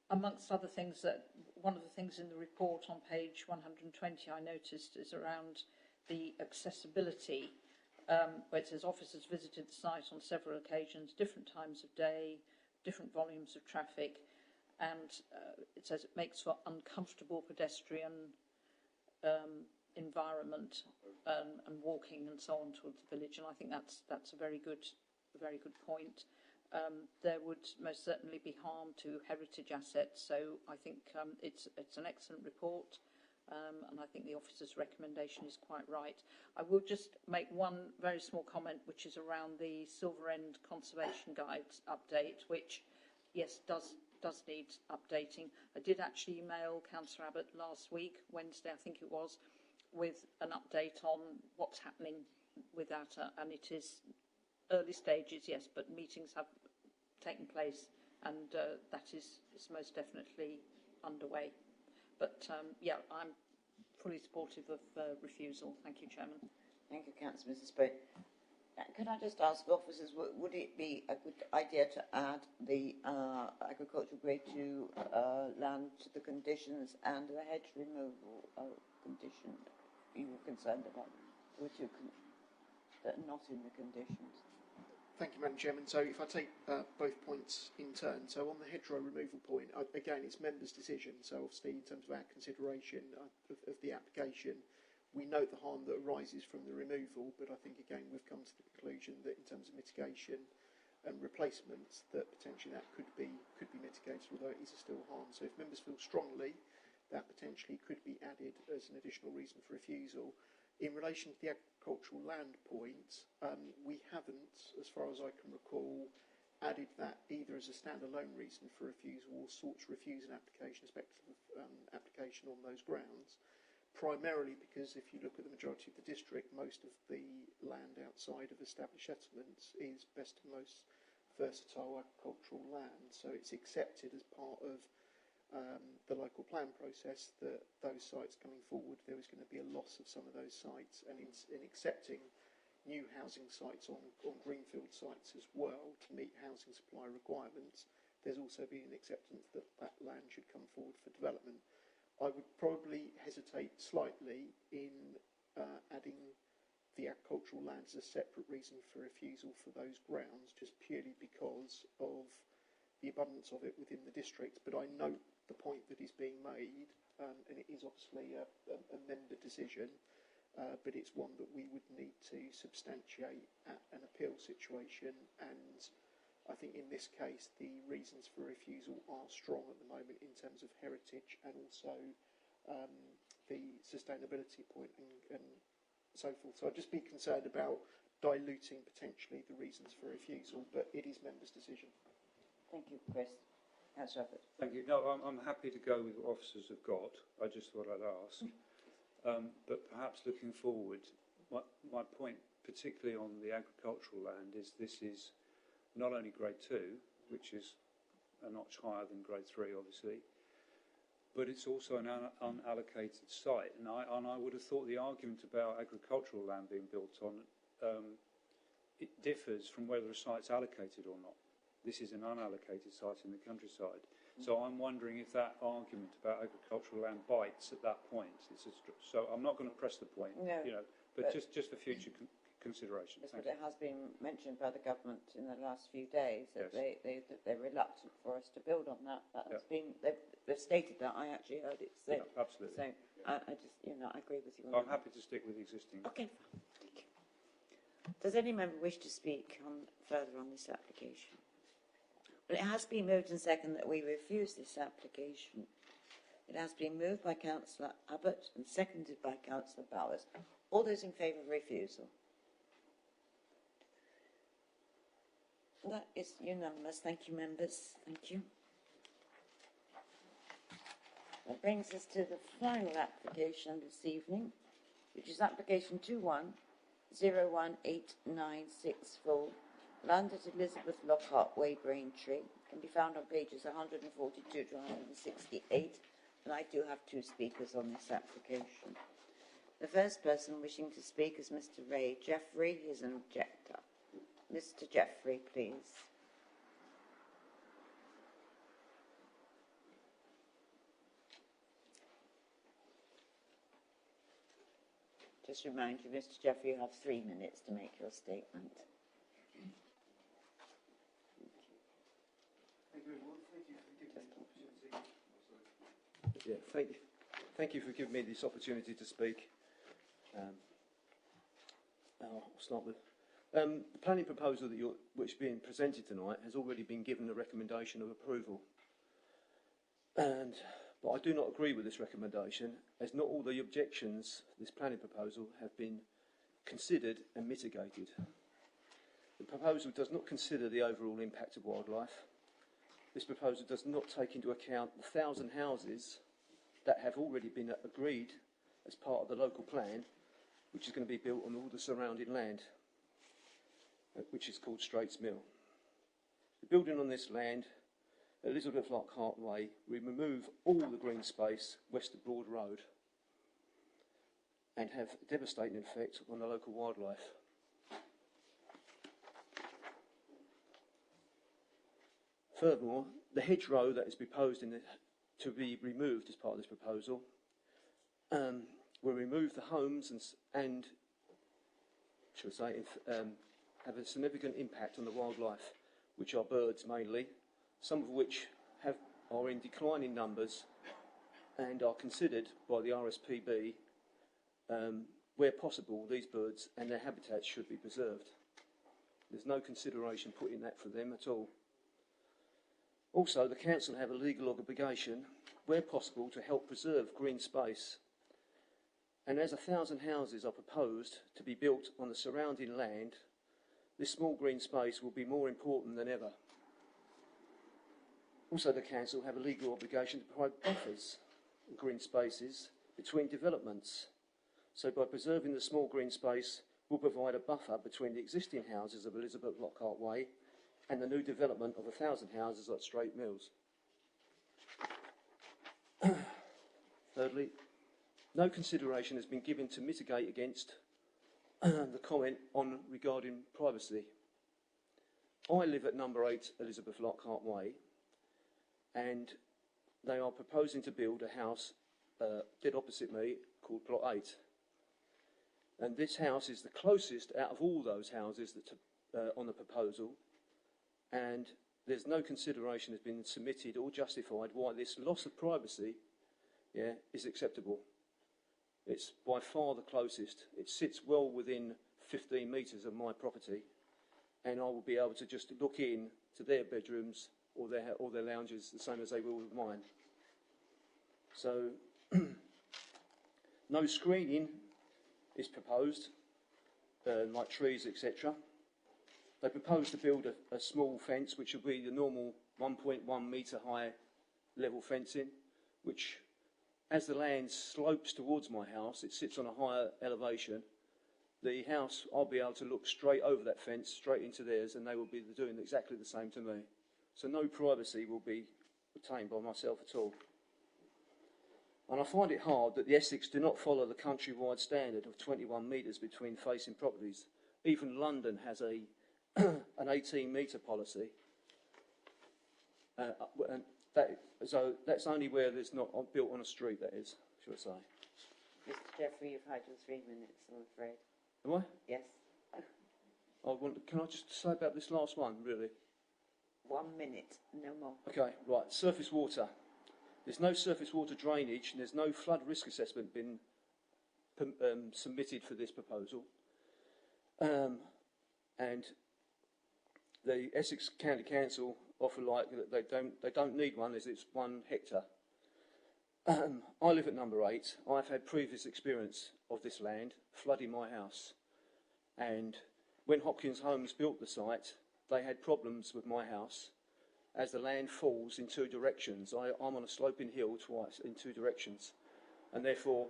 Amongst other things, that one of the things in the report on page 120 I noticed is around the accessibility, where it says officers visited the site on several occasions, different times of day, different volumes of traffic, and it says it makes for uncomfortable pedestrian environment and walking and so on towards the village, and I think that's a very good point. There would most certainly be harm to heritage assets, so I think it's an excellent report, and I think the officer's recommendation is quite right. I will just make one very small comment, which is around the Silverend Conservation Guides update, which, yes, does need updating. I did actually email Councillor Abbott last week, Wednesday I think it was, with an update on what's happening with that, and it is early stages, yes, but meetings have taken place, and that is most definitely underway. But yeah, I'm fully supportive of refusal. Thank you, Chairman. Thank you, Councillor Mrs. Spray. Can I just ask officers, would it be a good idea to add the agricultural grade 2 land to the conditions and the hedge removal condition you were concerned about, which that are not in the conditions? Thank you, Madam Chairman. So if I take both points in turn, so on the hedgerow removal point, again, it's members' decision. So obviously, in terms of our consideration of the application, we note the harm that arises from the removal, but I think, again, we've come to the conclusion that in terms of mitigation and replacements, that potentially that could be mitigated, although it is still harm. So if members feel strongly, that potentially could be added as an additional reason for refusal. In relation to the agricultural land point, we haven't, as far as I can recall, added that either as a standalone reason for refusal or sought to refuse an application, respective of application on those grounds. Primarily because if you look at the majority of the district, most of the land outside of established settlements is best and most versatile agricultural land. So it's accepted as part of the local plan process that those sites coming forward, there is going to be a loss of some of those sites, and in accepting new housing sites on greenfield sites as well to meet housing supply requirements, there's also been an acceptance that that land should come forward for development. I would probably hesitate slightly in adding the agricultural land as a separate reason for refusal for those grounds, just purely because of the abundance of it within the district. But I note the point that is being made, and it is obviously a member decision, but it's one that we would need to substantiate at an appeal situation. And I think in this case, the reasons for refusal are strong at the moment in terms of heritage and also the sustainability point and so forth. So I'd just be concerned about diluting potentially the reasons for refusal, but it is members' decision. Thank you, Chris. Councillor Abbott. Thank you. No, I'm happy to go with what officers have got. I just thought I'd ask. But perhaps looking forward, my point, particularly on the agricultural land, is this is not only grade 2, which is a notch higher than grade 3, obviously, but it's also an unallocated site. And I would have thought the argument about agricultural land being built on, it differs from whether a site's allocated or not. This is an unallocated site in the countryside. So I'm wondering if that argument about agricultural land bites at that point. So I'm not going to press the point, no, but just for future consideration. Yes, but it has been mentioned by the government in the last few days that they're reluctant for us to build on that. That has been, they've stated that. I actually heard it said. Yeah, absolutely. So I just, I agree with you. I'm happy to stick with the existing. Okay, fine. Thank you. Does any member wish to speak further on this application? Well, it has been moved and seconded that we refuse this application. It has been moved by Councillor Abbott and seconded by Councillor Bowers. All those in favour of refusal? That is unanimous. Thank you, members. Thank you. That brings us to the final application this evening, which is application 21-01896 Land at Elizabeth Lockhart Way, Braintree. Can be found on pages 142 to 168, and I do have 2 speakers on this application. The first person wishing to speak is Mr. Ray Jeffrey, he is an objector. Mr. Jeffrey, please. Just remind you, Mr. Jeffrey, you have 3 minutes to make your statement. Thank you for giving me this opportunity to speak. I'll start with the planning proposal which is being presented tonight has already been given the recommendation of approval, but I do not agree with this recommendation, as not all the objections to this planning proposal have been considered and mitigated. The proposal does not consider the overall impact of wildlife. This proposal does not take into account the 1,000 houses that have already been agreed as part of the local plan, which is going to be built on all the surrounding land, which is called Straits Mill. The building on this land, Elizabeth Lockhart Way, will remove all the green space west of Broad Road and have a devastating effect on the local wildlife. Furthermore, the hedgerow that is proposed to be removed as part of this proposal will remove the homes and shall I say, have a significant impact on the wildlife, which are birds mainly, some of which are in declining numbers and are considered by the RSPB, where possible, these birds and their habitats should be preserved. There's no consideration put in that for them at all. Also, the council have a legal obligation, where possible, to help preserve green space. And as 1,000 houses are proposed to be built on the surrounding land, this small green space will be more important than ever. Also, the council have a legal obligation to provide buffers and green spaces between developments. So by preserving the small green space, we'll provide a buffer between the existing houses of Elizabeth Lockhart Way and the new development of 1,000 houses at Straits Mills. Thirdly, no consideration has been given to mitigate against the comment regarding privacy. I live at number 8 Elizabeth Lockhart Way, and they are proposing to build a house dead opposite me called Plot 8. And this house is the closest out of all those houses that on the proposal, and there's no consideration has been submitted or justified why this loss of privacy is acceptable. It's by far the closest. It sits well within 15 metres of my property, and I will be able to just look in to their bedrooms or their lounges the same as they will with mine. So no screening is proposed, like trees, etc. They propose to build a small fence, which will be the normal 1.1 metre high level fencing, which, as the land slopes towards my house, it sits on a higher elevation. The house, I'll be able to look straight over that fence, straight into theirs, and they will be doing exactly the same to me. So no privacy will be obtained by myself at all. And I find it hard that the Essex do not follow the countrywide standard of 21 metres between facing properties. Even London has an 18-metre policy. And so that's only where there's not built on a street, that is, should I say. Mr. Jeffrey, you've had your 3 minutes, I'm afraid. Am I? Yes. Can I just say about this last one, really? 1 minute, no more. Okay, right. Surface water. There's no surface water drainage, and there's no flood risk assessment been submitted for this proposal. And the Essex County Council offer they don't need one, as it's 1 hectare. I live at number 8. I've had previous experience of this land flooding my house, and when Hopkins Homes built the site, they had problems with my house as the land falls in 2 directions. I'm on a sloping hill twice in 2 directions, and therefore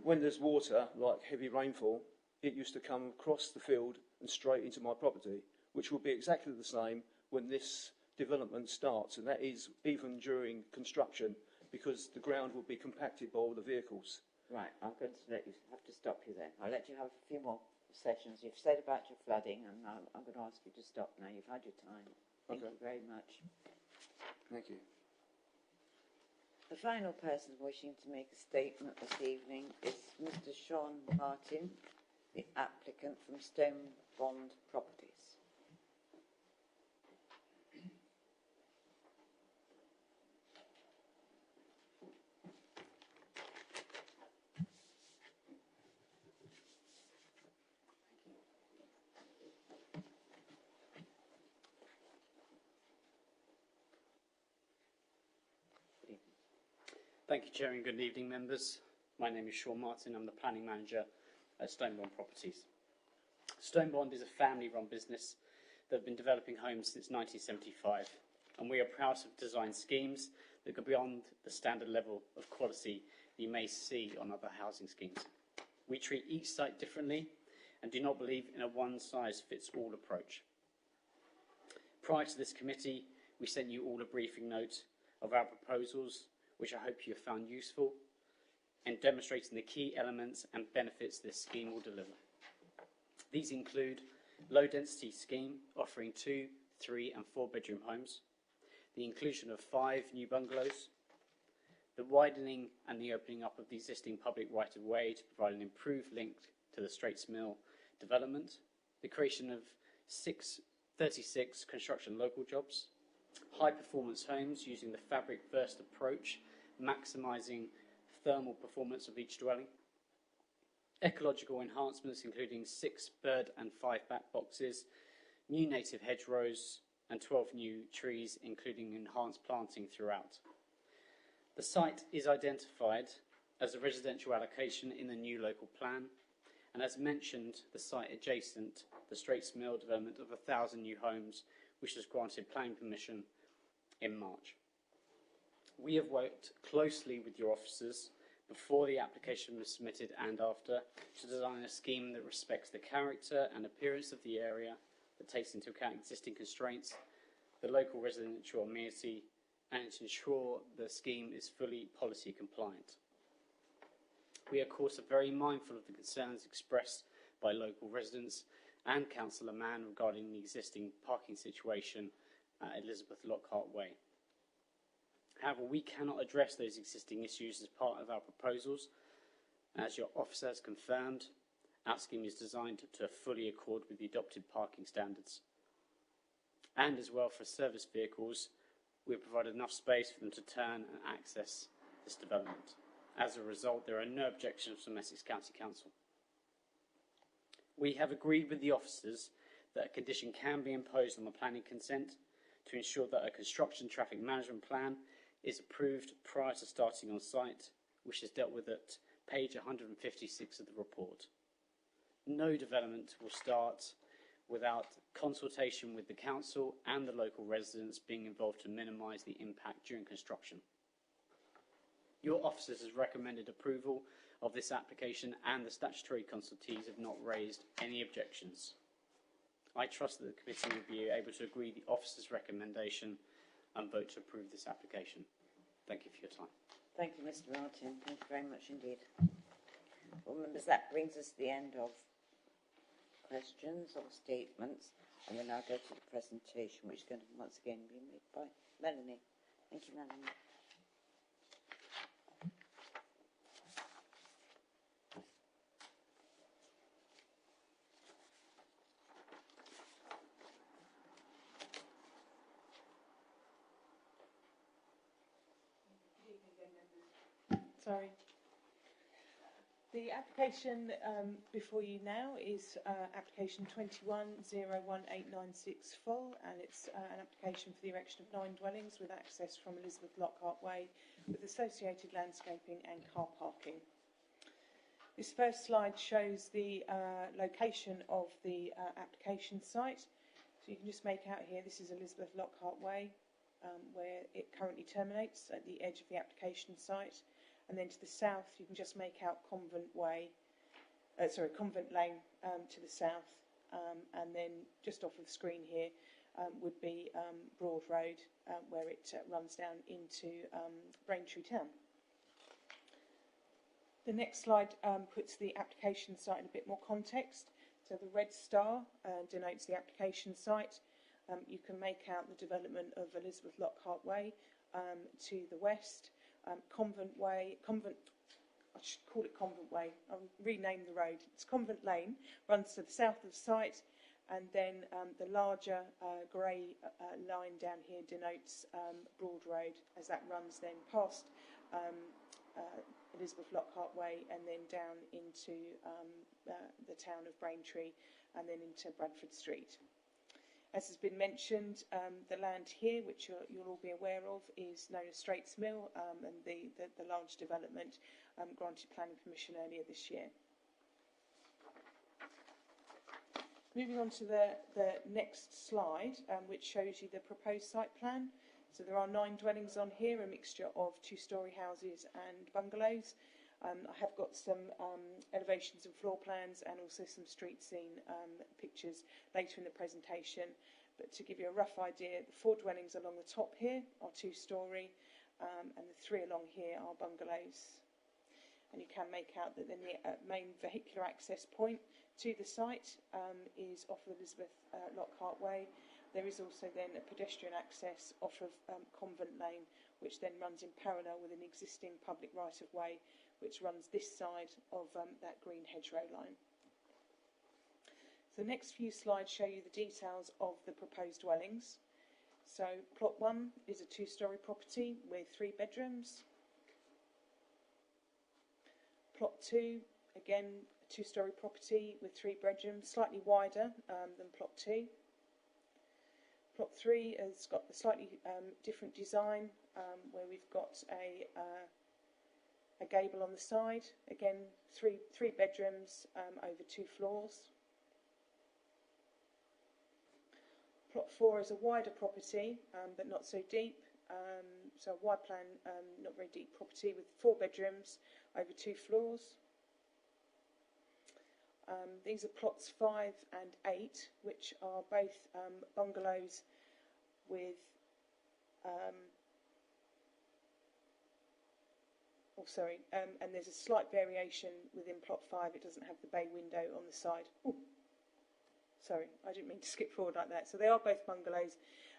when there's water, like heavy rainfall, it used to come across the field and straight into my property, which will be exactly the same when this development starts, and that is even during construction, because the ground will be compacted by all the vehicles. Right, I'm going to have to stop you there. I'll let you have a few more sessions. You've said about your flooding, and I'm going to ask you to stop now. You've had your time. Thank you very much. Thank you. The final person wishing to make a statement this evening is Mr. Sean Martin, the applicant from Stone Bond Properties. Thank you, Chair, and good evening, members. My name is Sean Martin. I'm the Planning Manager at Stone Bond Properties. Stone Bond is a family-run business that have been developing homes since 1975, and we are proud to design schemes that go beyond the standard level of quality that you may see on other housing schemes. We treat each site differently and do not believe in a one-size-fits-all approach. Prior to this committee, we sent you all a briefing note of our proposals, which I hope you have found useful in demonstrating the key elements and benefits this scheme will deliver. These include low-density scheme offering 2, 3 and 4 bedroom homes, the inclusion of 5 new bungalows, the widening and the opening up of the existing public right-of-way to provide an improved link to the Straits Mill development, the creation of 36 construction local jobs, high-performance homes using the fabric-first approach, maximising thermal performance of each dwelling, ecological enhancements including 6 bird and 5 bat boxes, new native hedgerows and 12 new trees including enhanced planting throughout. The site is identified as a residential allocation in the new local plan, and as mentioned, the site adjacent the Straits Mill development of 1,000 new homes, which was granted planning permission in March. We have worked closely with your officers before the application was submitted and after to design a scheme that respects the character and appearance of the area, that takes into account existing constraints, the local residential amenity, and to ensure the scheme is fully policy compliant. We, of course, are very mindful of the concerns expressed by local residents and Councillor Mann regarding the existing parking situation at Elizabeth Lockhart Way. However, we cannot address those existing issues as part of our proposals. As your officer has confirmed, Our scheme is designed to fully accord with the adopted parking standards. And as well, for service vehicles, we have provided enough space for them to turn and access this development. As a result, there are no objections from Essex County Council. We have agreed with the officers that a condition can be imposed on the planning consent to ensure that a construction traffic management plan is approved prior to starting on site, which is dealt with at page 156 of the report. No development will start without consultation with the council and the local residents being involved to minimise the impact during construction. Your officers have recommended approval of this application, and the statutory consultees have not raised any objections. I trust that the committee will be able to agree the officers' recommendation and vote to approve this application. Thank you for your time. Thank you, Mr. Martin. Thank you very much indeed. Well, members, that brings us to the end of questions or statements, and we'll now go to the presentation, which is going to once again be made by Melanie. Thank you, Melanie. Sorry. The application before you now is application 21-01896 full, and it's an application for the erection of 9 dwellings with access from Elizabeth Lockhart Way with associated landscaping and car parking. This first slide shows the location of the application site. So you can just make out here, this is Elizabeth Lockhart Way, where it currently terminates at the edge of the application site. And then to the south, you can just make out Convent Lane to the south. And then just off of the screen here would be Broad Road, where it runs down into Braintree Town. The next slide puts the application site in a bit more context. So the red star denotes the application site. You can make out the development of Elizabeth Lockhart Way to the west. Convent Way, I should call it Convent Way, I'll rename the road. It's Convent Lane, runs to the south of the site, and then the larger grey line down here denotes Broad Road, as that runs then past Elizabeth Lockhart Way and then down into the town of Braintree and then into Bradford Street. As has been mentioned, the land here, which you'll all be aware of, is known as Straits Mill, and the large development granted planning permission earlier this year. Moving on to the next slide, which shows you the proposed site plan. So there are 9 dwellings on here, a mixture of 2-storey houses and bungalows. I have got some elevations and floor plans and also some street scene pictures later in the presentation. But to give you a rough idea, the 4 dwellings along the top here are 2-storey and the 3 along here are bungalows. And you can make out that then the main vehicular access point to the site is off of Elizabeth Lockhart Way. There is also then a pedestrian access off of Convent Lane, which then runs in parallel with an existing public right-of-way which runs this side of that green hedgerow line. So the next few slides show you the details of the proposed dwellings. So plot 1 is a 2-storey property with 3 bedrooms. Plot 2, again, a 2-storey property with 3 bedrooms, slightly wider than plot 2. Plot 3 has got a slightly different design, where we've got a gable on the side, again 3 bedrooms over 2 floors. Plot 4 is a wider property, but not so deep, so a wide plan, not very deep property with 4 bedrooms over 2 floors. These are plots 5 and 8, which are both bungalows with and there's a slight variation within plot 5. It doesn't have the bay window on the side. Ooh. Sorry, I didn't mean to skip forward like that. So they are both bungalows,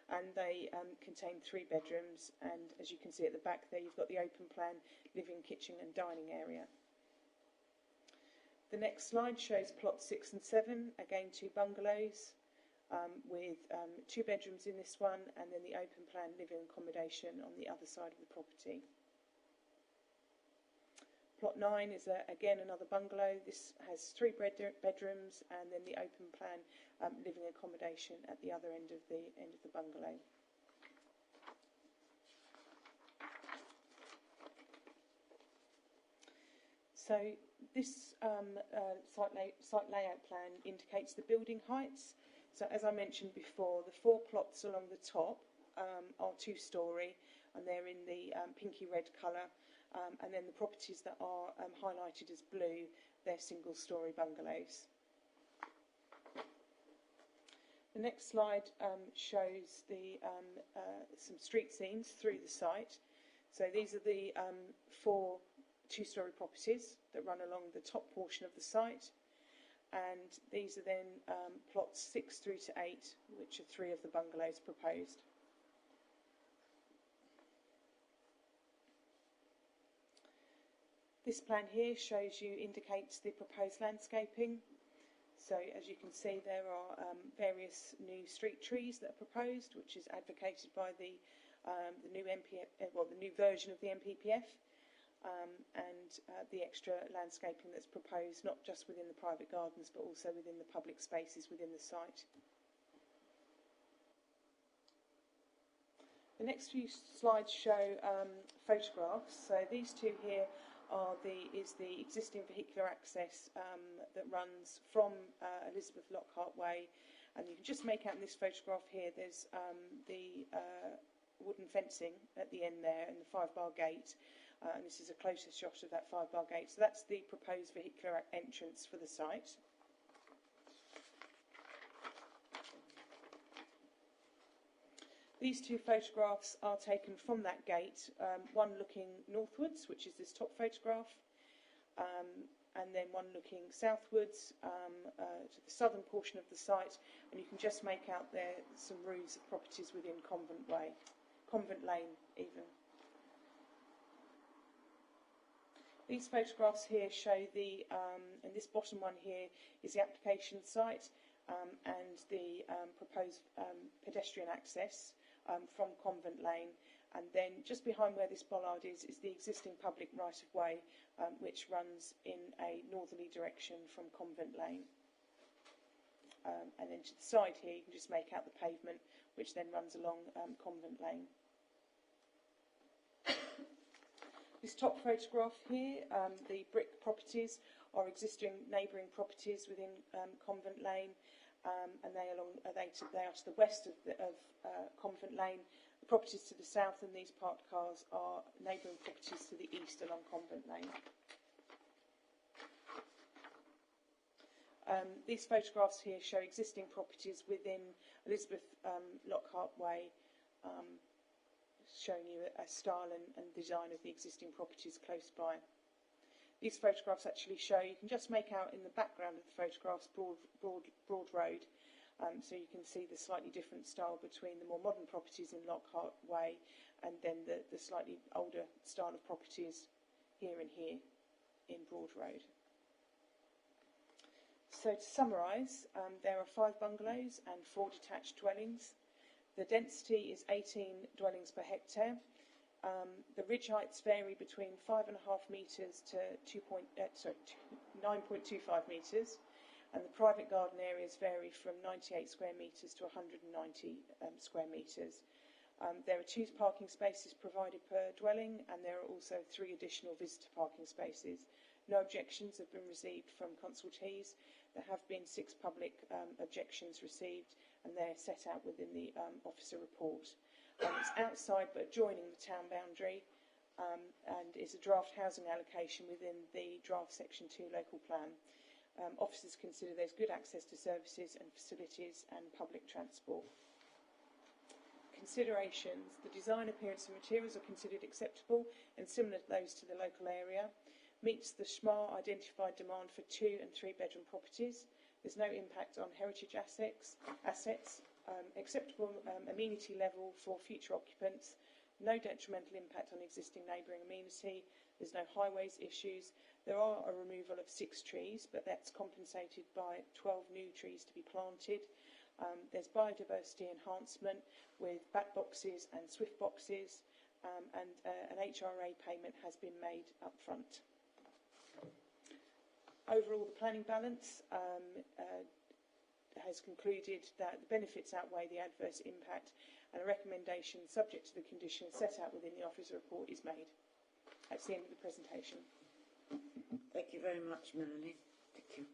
and they contain 3 bedrooms. And as you can see at the back there, you've got the open plan living, kitchen and dining area. The next slide shows plot 6 and 7, again 2 bungalows with 2 bedrooms in this one, and then the open plan living accommodation on the other side of the property. Plot 9 is again another bungalow. This has 3 bedrooms and then the open plan living accommodation at the other end of the bungalow. So this site layout plan indicates the building heights. So as I mentioned before, the 4 plots along the top are 2-storey, and they're in the pinky red colour. And then the properties that are highlighted as blue, they're single-storey bungalows. The next slide shows some street scenes through the site. So these are the 4 2-storey properties that run along the top portion of the site, and these are then plots 6 through to 8, which are 3 of the bungalows proposed. This plan here indicates the proposed landscaping. So as you can see, there are various new street trees that are proposed, which is advocated by the new version of the NPPF, and the extra landscaping that's proposed, not just within the private gardens, but also within the public spaces within the site. The next few slides show photographs. So these 2 here is the existing vehicular access that runs from Elizabeth Lockhart Way, and you can just make out in this photograph here there's the wooden fencing at the end there and the 5-bar gate, and this is a closer shot of that 5-bar gate. So that's the proposed vehicular entrance for the site. These 2 photographs are taken from that gate, one looking northwards, which is this top photograph, and then one looking southwards to the southern portion of the site, and you can just make out there some roofs of properties within Convent Lane even. These photographs here show and this bottom one here is the application site and the proposed pedestrian access from Convent Lane, and then just behind where this bollard is the existing public right-of-way which runs in a northerly direction from Convent Lane. And then to the side here you can just make out the pavement which then runs along Convent Lane. This top photograph here, the brick properties are existing neighbouring properties within Convent Lane, and they are to the west of Convent Lane. The properties to the south and these parked cars are neighbouring properties to the east along Convent Lane. These photographs here show existing properties within Elizabeth Lockhart Way, showing you a style and design of the existing properties close by. These photographs actually show, you can just make out in the background of the photographs Broad Road, so you can see the slightly different style between the more modern properties in Lockhart Way and then the slightly older style of properties here and here in Broad Road. So to summarise, there are 5 bungalows and 4 detached dwellings. The density is 18 dwellings per hectare. The ridge heights vary between 5.5 metres to 9.25 metres, and the private garden areas vary from 98 square metres to 190 square metres. There are 2 parking spaces provided per dwelling, and there are also 3 additional visitor parking spaces. No objections have been received from consultees. There have been 6 public objections received, and they're set out within the officer report. It's outside but adjoining the town boundary, and is a draft housing allocation within the draft Section 2 local plan. Officers consider there's good access to services and facilities and public transport. Considerations. The design, appearance and materials are considered acceptable and similar to those to the local area. Meets the SMAR identified demand for 2 and 3 bedroom properties. There's no impact on heritage assets. Acceptable amenity level for future occupants. No detrimental impact on existing neighbouring amenity. There's no highways issues. There are a removal of 6 trees, but that's compensated by 12 new trees to be planted. There's biodiversity enhancement with bat boxes and swift boxes, and an HRA payment has been made up front. Overall, the planning balance has concluded that the benefits outweigh the adverse impact, and a recommendation subject to the conditions set out within the officer report is made. That's the end of the presentation. Thank you very much, Melanie. Thank you.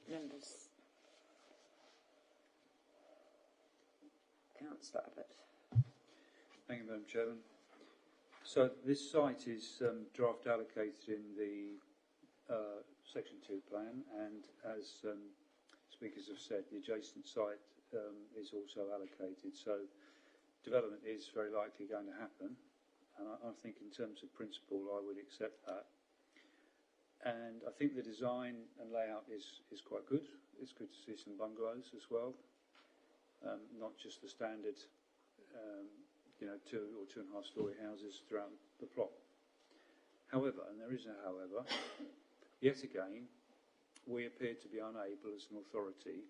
Members. Councillor Abbott. Thank you, Madam Chairman. So this site is draft allocated in the Section 2 plan, and as speakers have said, the adjacent site is also allocated. So development is very likely going to happen, and I think in terms of principle I would accept that. And I think the design and layout is quite good. It's good to see some bungalows as well, not just the standard 2 or 2.5 storey houses throughout the plot. However, and there is a however, yet again, we appear to be unable as an authority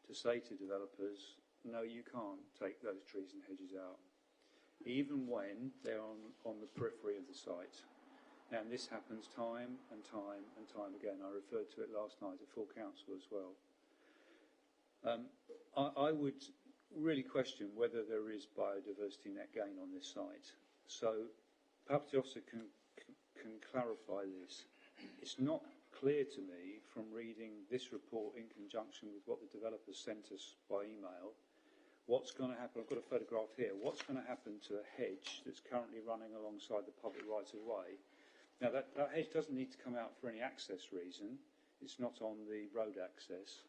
to say to developers, no, you can't take those trees and hedges out, even when they're on the periphery of the site. And this happens time and time and time again. I referred to it last night at full council as well. I would really question whether there is biodiversity net gain on this site. So perhaps the officer can clarify this. It's not clear to me from reading this report in conjunction with what the developers sent us by email what's going to happen. I've got a photograph here. What's going to happen to a hedge that's currently running alongside the public right-of-way? Now, that hedge doesn't need to come out for any access reason. It's not on the road access.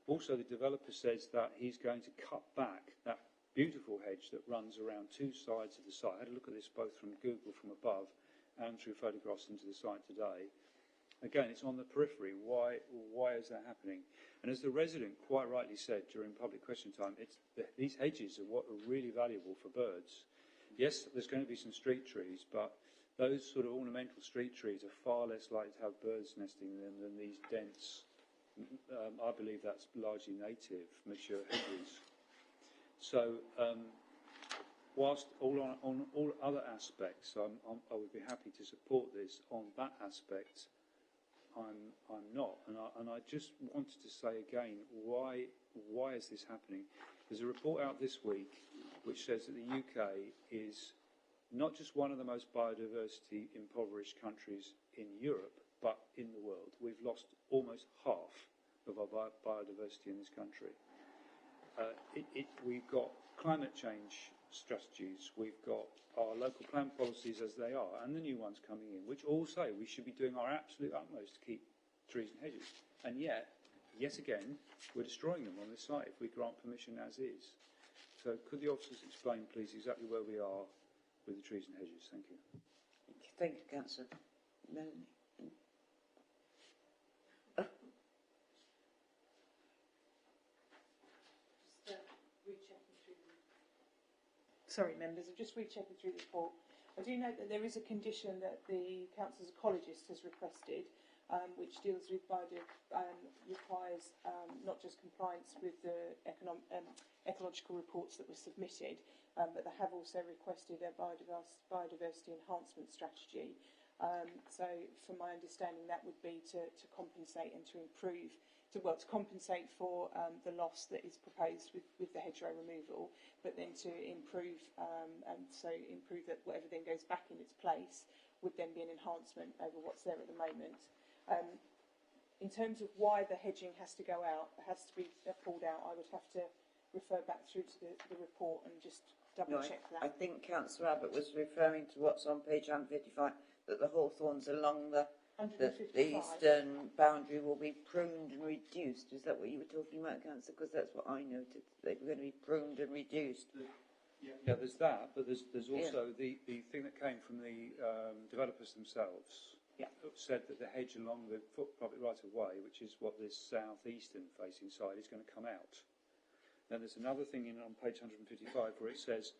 Also, the developer says that he's going to cut back that beautiful hedge that runs around 2 sides of the site. I had a look at this both from Google from above and through photographs into the site today. Again, it's on the periphery. Why is that happening? And as the resident quite rightly said during public question time, these hedges are what are really valuable for birds. Yes, there's going to be some street trees, but those sort of ornamental street trees are far less likely to have birds nesting in them than these dense, I believe that's largely native, mature hedges. So, whilst on all other aspects, I would be happy to support this. On that aspect, I'm not, and I just wanted to say again, why is this happening? There's a report out this week which says that the UK is not just one of the most biodiversity impoverished countries in Europe, but in the world. We've lost almost half of our biodiversity in this country. We've got climate change strategies, we've got our local plan policies as they are, and the new ones coming in, which all say we should be doing our absolute utmost to keep trees and hedges. And yet again, we're destroying them on this site if we grant permission as is. So could the officers explain, please, exactly where we are with the trees and hedges? Thank you. Thank you, Councillor. Melanie. Sorry, members, I'm just rechecking through the report. I do note that there is a condition that the council's ecologist has requested, which deals with requires not just compliance with the ecological reports that were submitted, but they have also requested a biodiversity enhancement strategy. So, from my understanding, that would be to compensate and to improve, to compensate for the loss that is proposed with the hedgerow removal, but then to improve improve that whatever then goes back in its place would then be an enhancement over what's there at the moment. In terms of why the hedging has to go out, has to be pulled out, I would have to refer back through to the report and just double check that. I think Councillor Abbott was referring to what's on page 155, that the hawthorns along the eastern boundary will be pruned and reduced. Is that what you were talking about, Councillor? Because that's what I noted. They were going to be pruned and reduced. Yeah, there's that, but there's also the thing that came from the developers themselves. Yeah. Said that the hedge along the public right-of-way, which is what this south-eastern facing side, is going to come out. Then there's another thing on page 155 where it says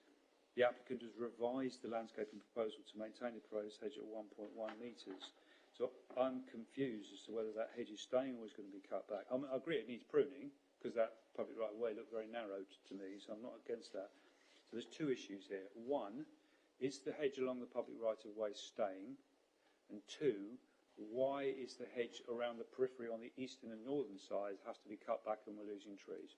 The applicant has revised the landscaping proposal to maintain the proposed hedge at 1.1 metres. So I'm confused as to whether that hedge is staying or is going to be cut back. I agree it needs pruning, because that public right of way looked very narrow to me, so I'm not against that. So there's two issues here. One, is the hedge along the public right of way staying? And two, why is the hedge around the periphery on the eastern and northern side has to be cut back and we're losing trees?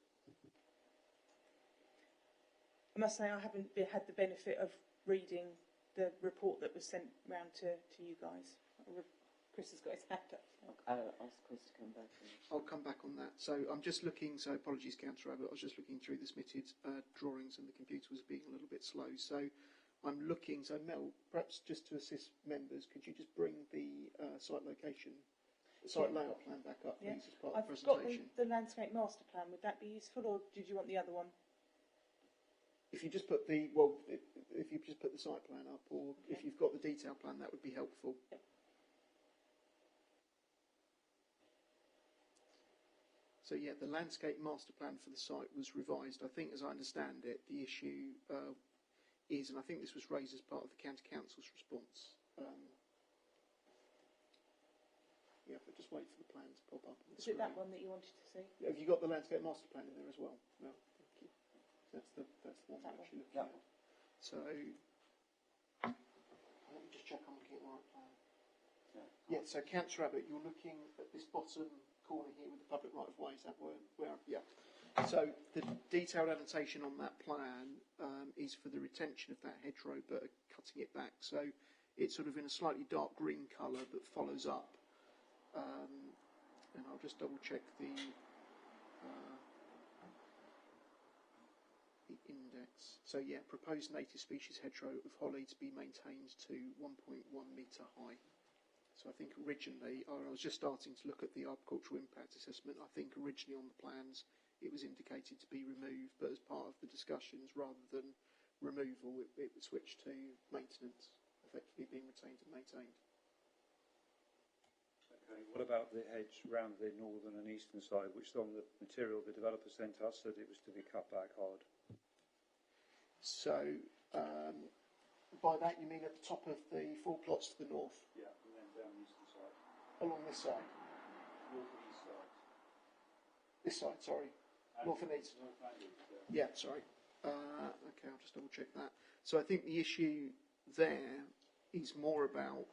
I must say I haven't had the benefit of reading the report that was sent round to you guys. Chris has got his hand up. I'll ask Chris to come back. I'll come back on that. So I'm just looking, so apologies, Councillor Abbott, I was just looking through the submitted drawings and the computer was being a little bit slow. So I'm looking, so Mel, perhaps just to assist members, could you just bring the site location, the site layout plan back up, please, as part of the presentation? I've got the landscape master plan. Would that be useful, or did you want the other one? If you just put the, if you just put the site plan up, or if you've got the detail plan, that would be helpful. Yep. So yeah, the landscape master plan for the site was revised. I think, as I understand it, the issue is, and I think this was raised as part of the County Council's response. Yeah, but just wait for the plan to pop up. Is it that one that you wanted to see? Have you got the landscape master plan in there as well? No, thank you. That's the one we're actually looking at. So let me just check I'm looking at the right plan. Yeah, so Councillor Abbott, you're looking at this bottom corner here with the public right of way. Is that where yeah. So the detailed annotation on that plan is for the retention of that hedgerow, but cutting it back. So it's sort of in a slightly dark green colour that follows up. And I'll just double check the index. So yeah, proposed native species hedgerow of holly to be maintained to 1.1 metre high. So I think originally, I was just starting to look at the arboricultural impact assessment. I think originally on the plans it was indicated to be removed, but as part of the discussions, rather than removal, it would switch to maintenance, effectively being retained and maintained. Okay, what about the hedge round the northern and eastern side, which on the material the developer sent us said it was to be cut back hard? So by that you mean at the top of the 4 plots to the north? Yeah, and then down the eastern side. Along this side? North and east side. This side, sorry. North and east. North and east, yeah, sorry. Okay, I'll just double check that. So I think the issue there is more about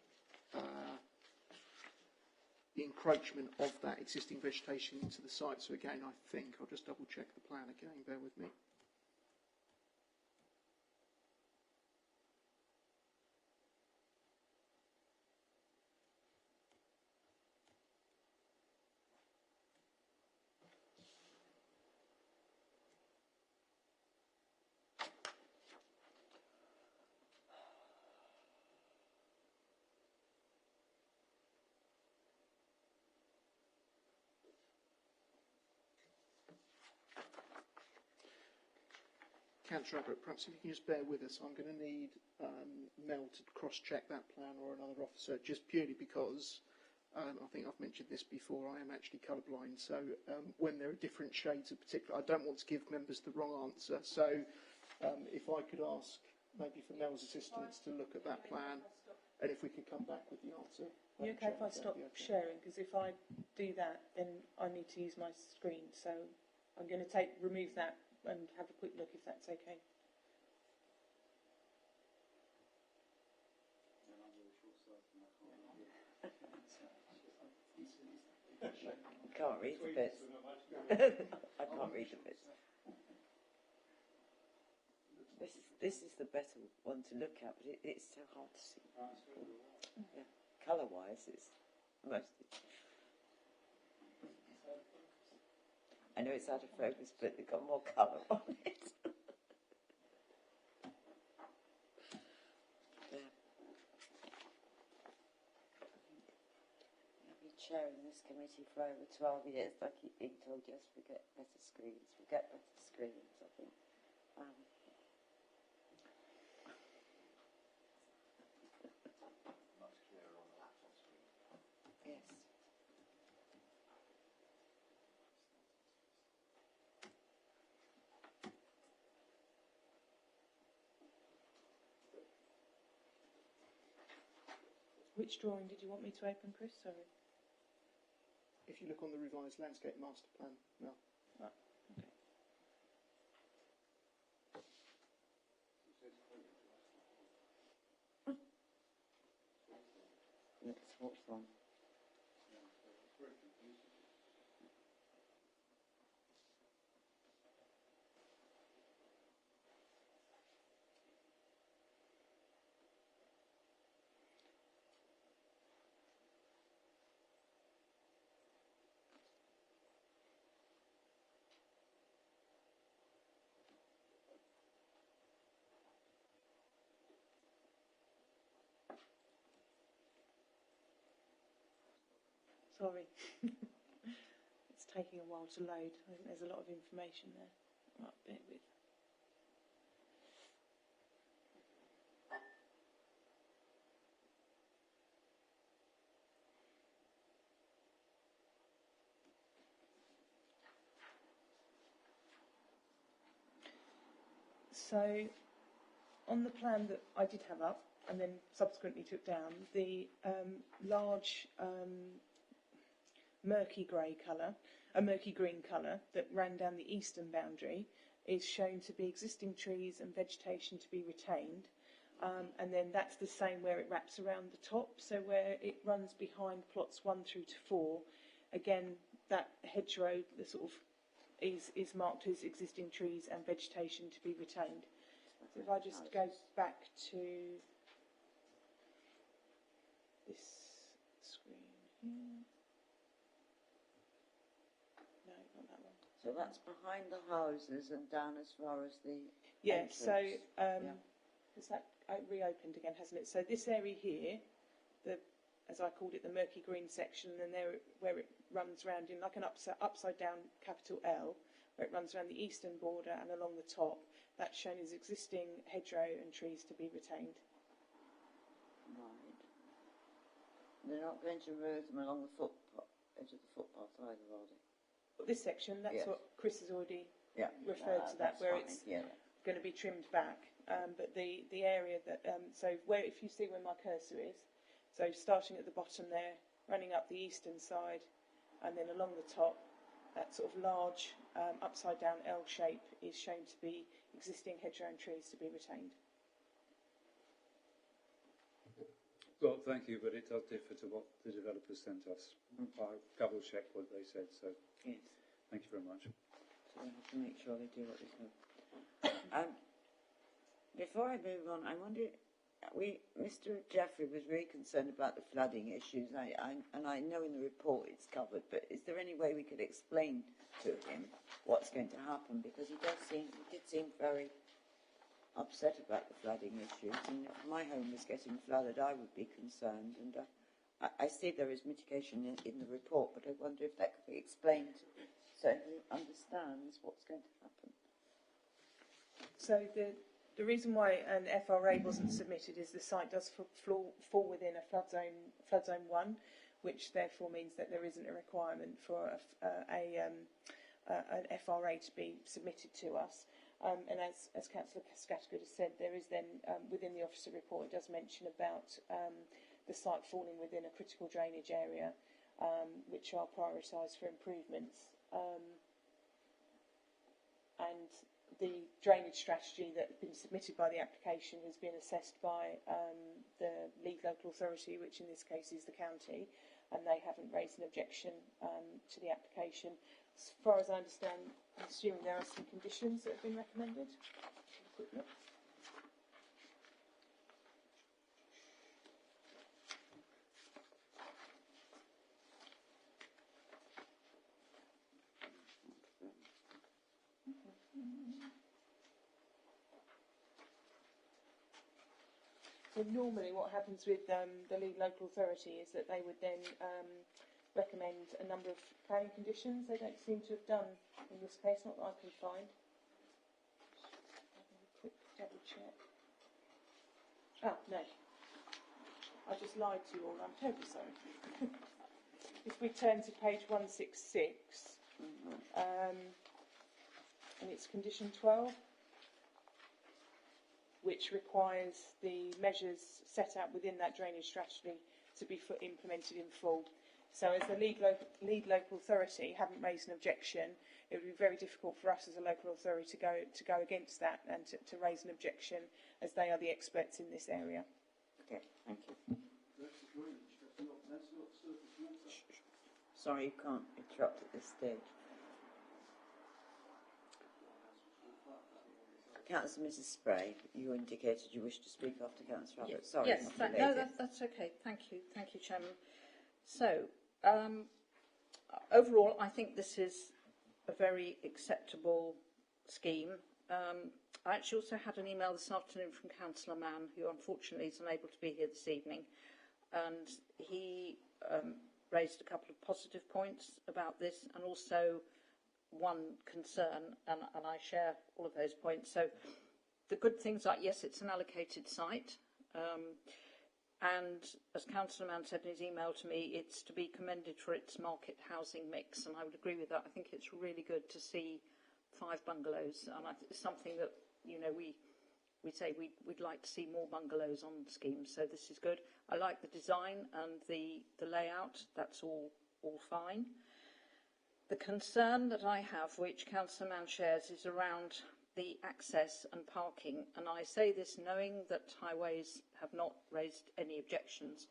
the encroachment of that existing vegetation into the site. So again, I think I'll just double check the plan again, bear with me. Councillor Abbott, perhaps if you can just bear with us, I'm going to need Mel to cross-check that plan or another officer, just purely because I think I've mentioned this before, I am actually colourblind, so when there are different shades of particular, I don't want to give members the wrong answer, so if I could ask maybe for Mel's assistance to look at that plan, and if we could come back with the answer. Are you okay if I stop sharing? Because if I do that, then I need to use my screen, so I'm going to remove that and have a quick look if that's okay. Can't read the bits. I can't read the bits. This is the better one to look at, but it's so hard to see. Yeah. Colour-wise, it's most. I know it's out of focus, but it's got more colour on it. Yeah. I've been chairing this committee for over 12 years. I keep being told, yes, we get better screens, I think. Much clearer on the laptop screen. Yes. Which drawing did you want me to open, Chris? Sorry. If you look on the revised landscape master plan, no. Right. Okay. What's wrong? Sorry. It's taking a while to load. I think there's a lot of information there. Right, bear with. So, on the plan that I did have up and then subsequently took down, the large murky grey colour, a murky green colour that ran down the eastern boundary is shown to be existing trees and vegetation to be retained. And then that's the same where it wraps around the top, so where it runs behind plots 1 through to 4, again, that hedgerow, the sort of is marked as existing trees and vegetation to be retained. So if I just go back to this screen here. No, not that one. So that's behind the houses and down as far as the entrance. So yeah. has that reopened again, hasn't it? So this area here, as I called it, the murky green section, and there where it runs round in like an upside down capital L, where it runs around the eastern border and along the top, that's shown as existing hedgerow and trees to be retained. Right. They're not going to remove them along the edge of the footpath either, are they? This section, that's what Chris has already referred to, that where it's going to be trimmed back. But the area that, so where, if you see where my cursor is, so starting at the bottom there, running up the eastern side, and then along the top, that sort of large upside down L shape is shown to be existing hedgerow and trees to be retained. Well, thank you, but it does differ to what the developers sent us. I double checked what they said, so yes. Thank you very much. So we have to make sure they do what they say. Before I move on, I wonder, Mr. Jeffrey was very concerned about the flooding issues, and I know in the report it's covered, but is there any way we could explain to him what's going to happen? Because he did seem very upset about the flooding issues, and if my home was getting flooded, I would be concerned. And I see there is mitigation in the report, but I wonder if that could be explained so he understands what's going to happen. So the reason why an FRA wasn't submitted is the site does fall within a flood zone 1, which therefore means that there isn't a requirement for an FRA to be submitted to us. And as Councillor Scattergood has said, there is then within the officer report, it does mention about the site falling within a critical drainage area, which are prioritised for improvements. And the drainage strategy that has been submitted by the application has been assessed by the lead local authority, which in this case is the county, and they haven't raised an objection to the application. As far as I understand, I'm assuming there are some conditions that have been recommended. Quick look. So normally what happens with the lead local authority is that they would then recommend a number of planning conditions. They don't seem to have done in this case, not that I can find. Just have a quick double check. Oh, no. I just lied to you all, I'm terribly sorry. If we turn to page 166, and it's condition 12, which requires the measures set out within that drainage strategy to be implemented in full. So as the lead local authority haven't raised an objection, it would be very difficult for us as a local authority to go against that and to raise an objection, as they are the experts in this area. Okay, thank you. Sorry, you can't interrupt at this stage. Councillor Mrs Spray, you indicated you wish to speak after Councillor Abbott. Sorry. Yes, that's okay. Thank you, Chairman. So, overall, I think this is a very acceptable scheme. I actually also had an email this afternoon from Councillor Mann, who unfortunately is unable to be here this evening, and he raised a couple of positive points about this, and also one concern, and I share all of those points. So the good things are, yes, it's an allocated site, and as Councillor Mann said in his email to me, it's to be commended for its market housing mix, and I would agree with that. I think it's really good to see 5 bungalows, and it's something that, you know, we say we'd like to see more bungalows on the scheme, so this is good. I like the design and the layout, that's all fine. The concern that I have, which Councillor Mann shares, is around the access and parking, and I say this knowing that Highways have not raised any objections.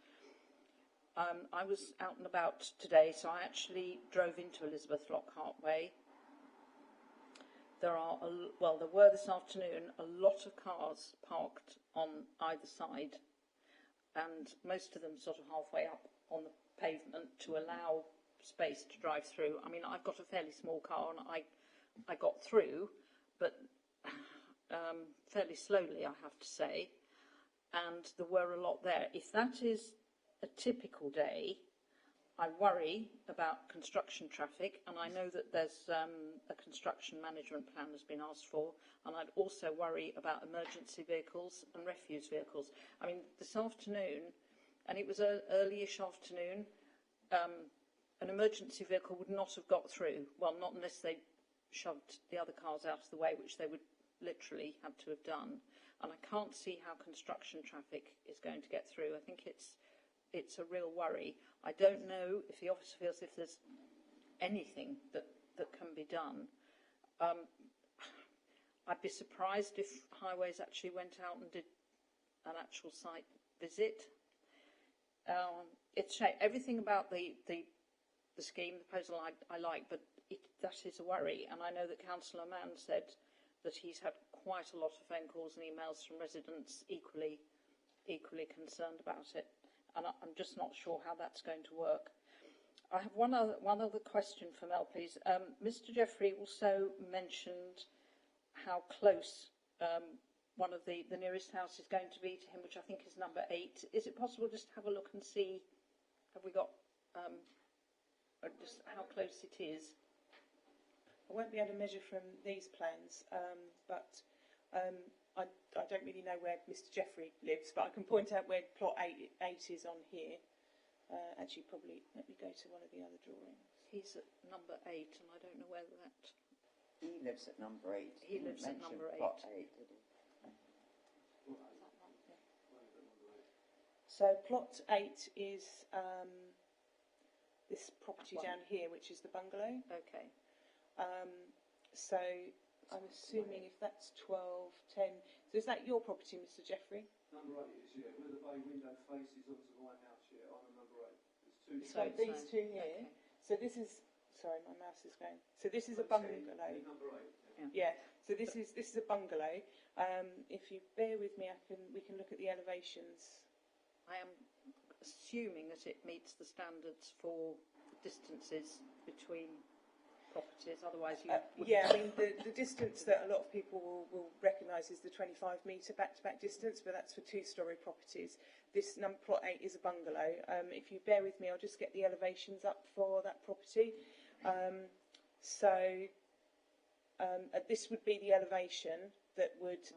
I was out and about today, so I actually drove into Elizabeth Lockhart Way. There were this afternoon a lot of cars parked on either side, and most of them sort of halfway up on the pavement to allow space to drive through. I mean, I've got a fairly small car, and I got through, but fairly slowly, I have to say, and there were a lot there. If that is a typical day, I worry about construction traffic, and I know that there's a construction management plan has been asked for, and I'd also worry about emergency vehicles and refuse vehicles. I mean, this afternoon, and it was an early-ish afternoon, an emergency vehicle would not have got through, well, not unless they shoved the other cars out of the way, which they would literally have to have done. And I can't see how construction traffic is going to get through. I think it's a real worry. I don't know if the office feels if there's anything that can be done. I'd be surprised if Highways actually went out and did an actual site visit. It's everything about the scheme, the proposal I like, but that is a worry. And I know that Councillor Mann said that he's had quite a lot of phone calls and emails from residents equally concerned about it. And I'm just not sure how that's going to work. I have one other question for Mel, please. Mr. Jeffrey also mentioned how close one of the nearest house is going to be to him, which I think is number 8. Is it possible just to have a look and see, have we got just how close it is? I won't be able to measure from these plans, but I don't really know where Mr. Jeffrey lives, but I can point out where plot 8 is on here. Actually, probably, let me go to one of the other drawings. He's at number 8, and I don't know whether that... He lives at number 8. He lives at number 8. Plot 8, did he? So plot 8 is this property down here, which is the bungalow. Okay. So I'm assuming if that's 12, 10... So is that your property, Mr. Jeffrey? Number 8 is, yeah. Where the bay window faces onto my house, yeah. I'm at number 8. There's 2... So these two here. Okay. So this is... Sorry, my mouse is going. So this is a bungalow. Number 8. Yeah. So this is a bungalow. If you bear with me, we can look at the elevations. I am assuming that it meets the standards for distances between properties. Otherwise, you yeah. I mean, the distance that a lot of people will recognise is the 25 metre back-to-back distance, but that's for 2-storey properties. This plot 8 is a bungalow. If you bear with me, I'll just get the elevations up for that property. This would be the elevation that would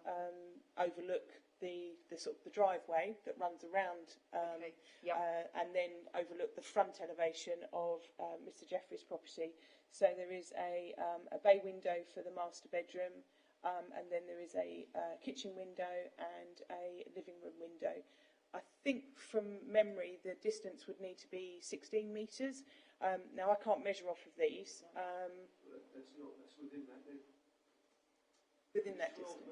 overlook the sort of the driveway that runs around, and then overlook the front elevation of Mr. Jeffrey's property. So there is a bay window for the master bedroom, and then there is a kitchen window and a living room window. I think from memory the distance would need to be 16 metres. Now I can't measure off of these. That's within that. Within that distance.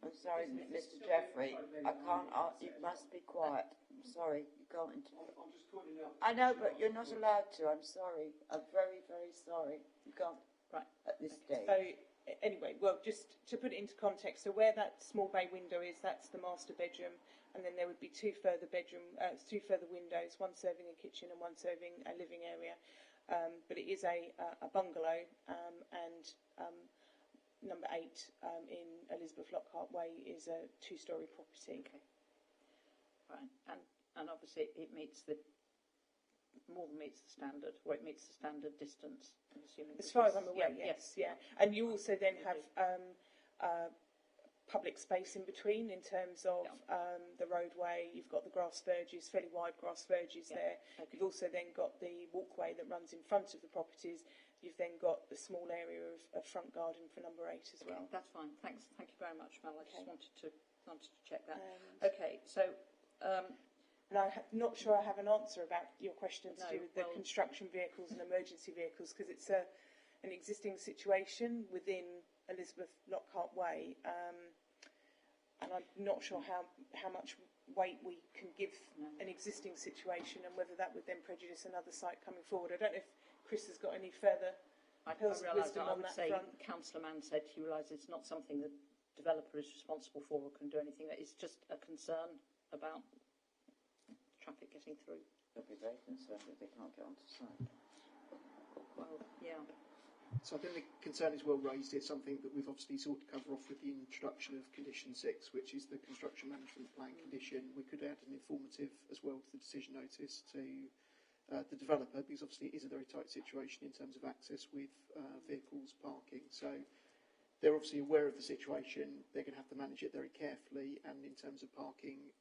I'm sorry, Mr. Jeffrey. I can't. You must be quiet. I'm sorry. You can't. I'm just pointing out. I know, but you're not allowed to. I'm sorry. I'm very, very sorry. You can't. Right. At this stage. So anyway, well, just to put it into context, so where that small bay window is, that's the master bedroom, and then there would be two further windows, one serving a kitchen and one serving a living area. But it is a bungalow, and number 8 in Elizabeth Lockhart Way is a 2-storey property. Okay. Right, and obviously it meets the more than meets the standard, or it meets the standard distance. I'm assuming. As far as I'm aware, yes. And you also then have public space in between in terms of the roadway. You've got the grass verges, fairly wide grass verges there. Okay. You've also then got the walkway that runs in front of the properties. You've then got the small area of front garden for number 8 as well. That's fine. Thanks. Thank you very much, Mel. I just wanted to check that. Okay. So. And I'm not sure I have an answer about your question to do with the construction vehicles and emergency vehicles, because it's an existing situation within Elizabeth Lockhart Way, and I'm not sure how much weight we can give an existing situation and whether that would then prejudice another site coming forward. I don't know if Chris has got any further wisdom on that front. Councillor Mann said he realises it's not something the developer is responsible for or can do anything. It's just a concern about traffic getting through. They'll be very concerned if they can't get onto site. Well, yeah. So I think the concern is well raised. It's something that we've obviously sought to cover off with the introduction of Condition 6, which is the construction management plan condition. We could add an informative as well to the decision notice to the developer, because obviously it is a very tight situation in terms of access with vehicles parking. So they're obviously aware of the situation. They're going to have to manage it very carefully, and in terms of parking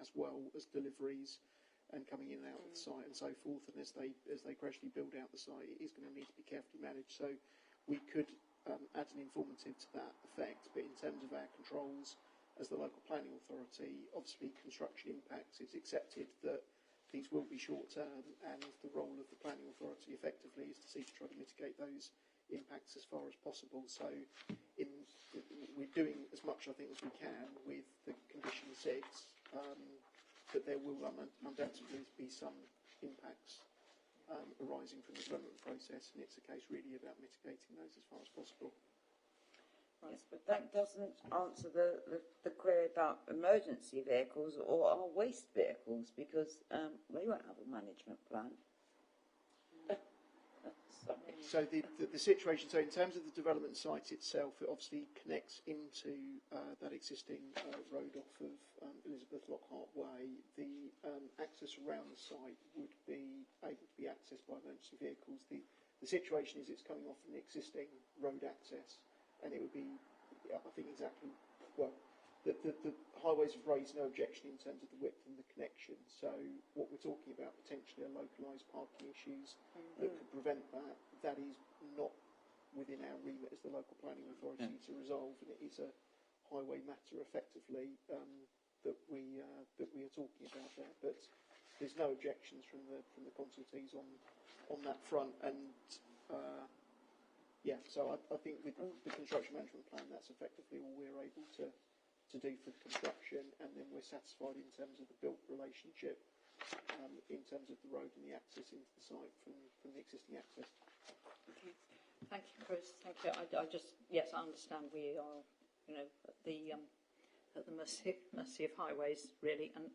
as well as deliveries and coming in and out of the site and so forth. And as they gradually build out the site, it is going to need to be carefully managed. So we could add an informative to that effect. But in terms of our controls as the local planning authority, obviously construction impacts, it's accepted that these will be short term, and the role of the planning authority effectively is to seek to try to mitigate those impacts as far as possible. So we're doing as much, I think, as we can with the Condition 6, but there will undoubtedly be some impacts arising from the development process, and it's a case really about mitigating those as far as possible. Yes, but that doesn't answer the query about emergency vehicles or our waste vehicles, because we won't have a management plan. So the situation, so in terms of the development site itself, it obviously connects into that existing road off of Elizabeth Lockhart Way. The access around the site would be able to be accessed by emergency vehicles. The situation is it's coming off an existing road access, and it would be, I think exactly, well, the highways have raised no objection in terms of the width and the connection. So what we're talking about potentially are localised parking issues that could prevent that. That is not within our remit as the local planning authority to resolve, and it is a highway matter effectively that we are talking about there. But there's no objections from the consultees on that front, and so I think with the construction management plan, that's effectively all we're able to do for the construction, and then we're satisfied in terms of the built relationship, in terms of the road and the access into the site from the existing access. Okay. Thank you, Chris. Thank you. I understand we are, at the mercy of highways, really, and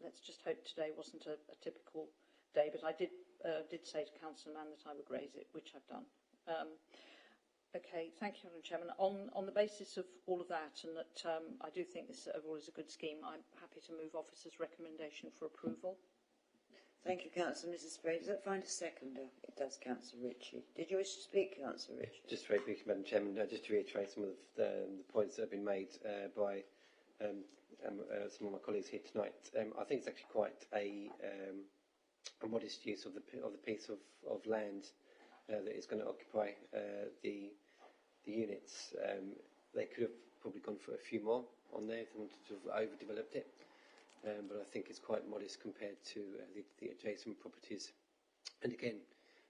let's just hope today wasn't a typical day. But I did say to Councillor Mann that I would raise it, which I've done. Okay, thank you, Madam Chairman. On the basis of all of that, and that I do think this overall is a good scheme, I'm happy to move officer's recommendation for approval. Thank you, Councillor. Mrs. Spray, does that find a seconder? It does, Councillor Ritchie. Did you wish to speak, Councillor Ritchie? Just very briefly, Madam Chairman, just to reiterate some of the points that have been made by some of my colleagues here tonight. I think it's actually quite a modest use of the piece of land that is going to occupy the units. They could have probably gone for a few more, on there if they wanted to have overdeveloped it. But I think it's quite modest compared to the adjacent properties. And again,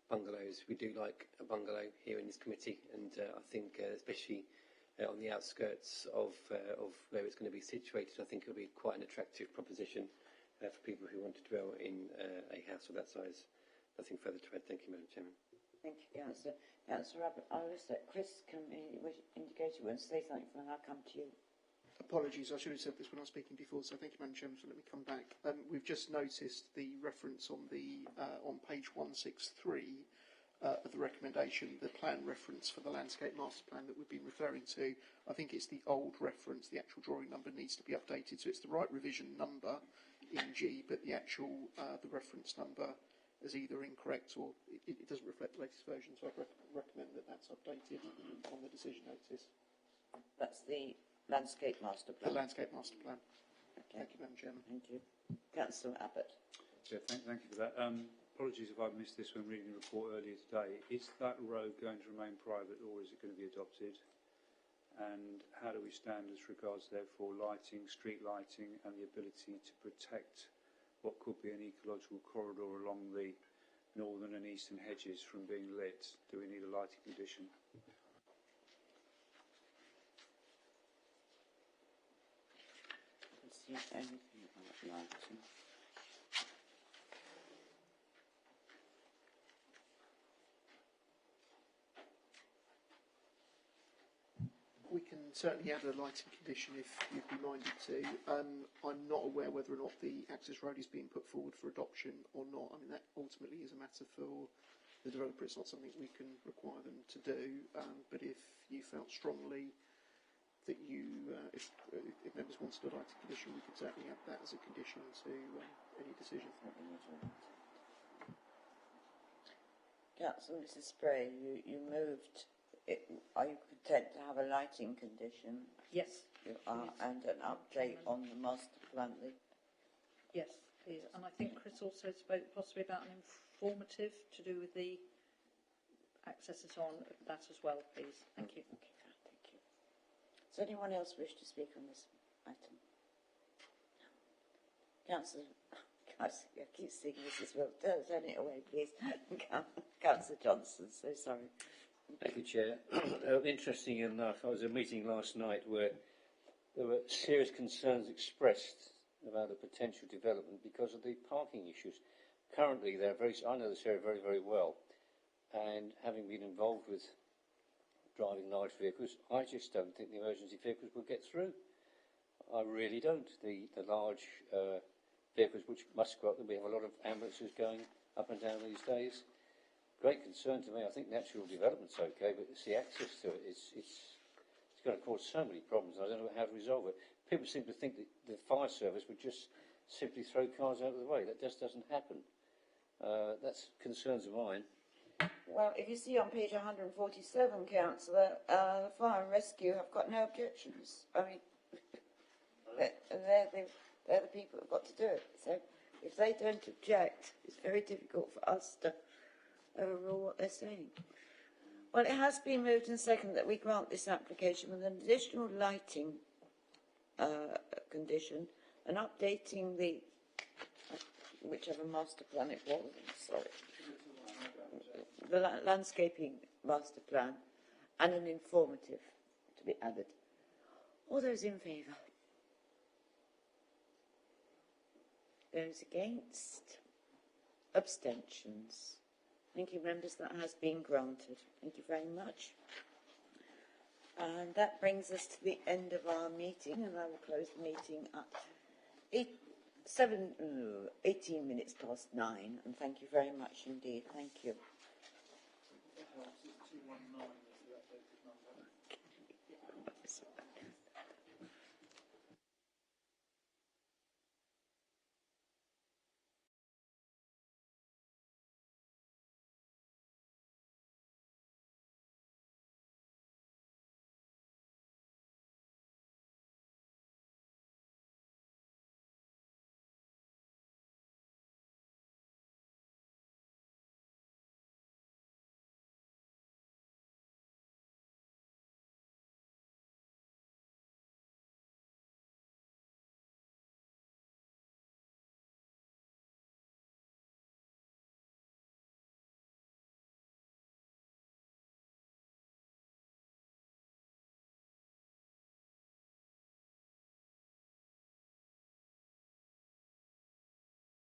bungalows, we do like a bungalow here in this committee, and I think especially on the outskirts of where it's going to be situated, I think it'll be quite an attractive proposition for people who want to dwell in a house of that size. Nothing further to add. Thank you, Madam Chairman. Thank you, Councillor. Councillor Abbott, I was let Chris come in, indicate you want to say something, and I'll come to you. Apologies, I should have said this when I was speaking before, so thank you, Madam Chairman, for letting me come back. We've just noticed the reference on on page 163 of the recommendation, the plan reference for the landscape master plan that we've been referring to. I think it's the old reference, the actual drawing number needs to be updated, so it's the right revision number in G, but the actual, the reference number is either incorrect or it doesn't reflect the latest version, so I'd recommend that that's updated on the decision notice. That's the landscape master plan. The landscape master plan. Okay. Thank you, Madam Chairman. Thank you. Councillor Abbott. Yeah, thank you for that. Apologies if I missed this when reading the report earlier today. Is that road going to remain private or is it going to be adopted? And how do we stand as regards, therefore, lighting, street lighting and the ability to protect what could be an ecological corridor along the northern and eastern hedges from being lit? Do we need a lighting condition? See anything about lighting? We can certainly add a lighting condition if you'd be minded to. I'm not aware whether or not the access road is being put forward for adoption or not. I mean, that ultimately is a matter for the developer. It's not something we can require them to do. But if you felt strongly that if members wanted a lighting condition, we could certainly add that as a condition to any decision. Councillor Mrs. Spray, you moved. Are you content to have a lighting condition? Yes. You are, and an update on the master plan. Yes, please. And I think Chris also spoke possibly about an informative to do with the accesses on that as well, please. Thank you. Okay, fine, thank you. Does anyone else wish to speak on this item? Councillor, I keep seeing Mrs. Will. Turn it away, please. Councillor Johnson, so sorry. Thank you, Chair. Interesting enough, I was at a meeting last night where there were serious concerns expressed about a potential development because of the parking issues. Currently, I know this area very, very well, and having been involved with driving large vehicles, I just don't think the emergency vehicles will get through. I really don't. The large vehicles which must go up, we have a lot of ambulances going up and down these days. Great concern to me. I think natural development's okay, but it's the access to it. It's going to cause so many problems. I don't know how to resolve it. People seem to think that the fire service would just simply throw cars out of the way. That just doesn't happen. That's concerns of mine. Well, if you see on page 147, Councillor, the fire and rescue have got no objections. I mean, they're the people who've got to do it. So if they don't object, it's very difficult for us to overrule what they're saying. Well, it has been moved and seconded that we grant this application with an additional lighting condition and updating the whichever master plan it was. Sorry, the landscaping master plan and an informative to be added. All those in favour? Those against? Abstentions? Thank you, members. That has been granted. Thank you very much. And that brings us to the end of our meeting, and I will close the meeting at 18 minutes past 9. And thank you very much indeed. Thank you.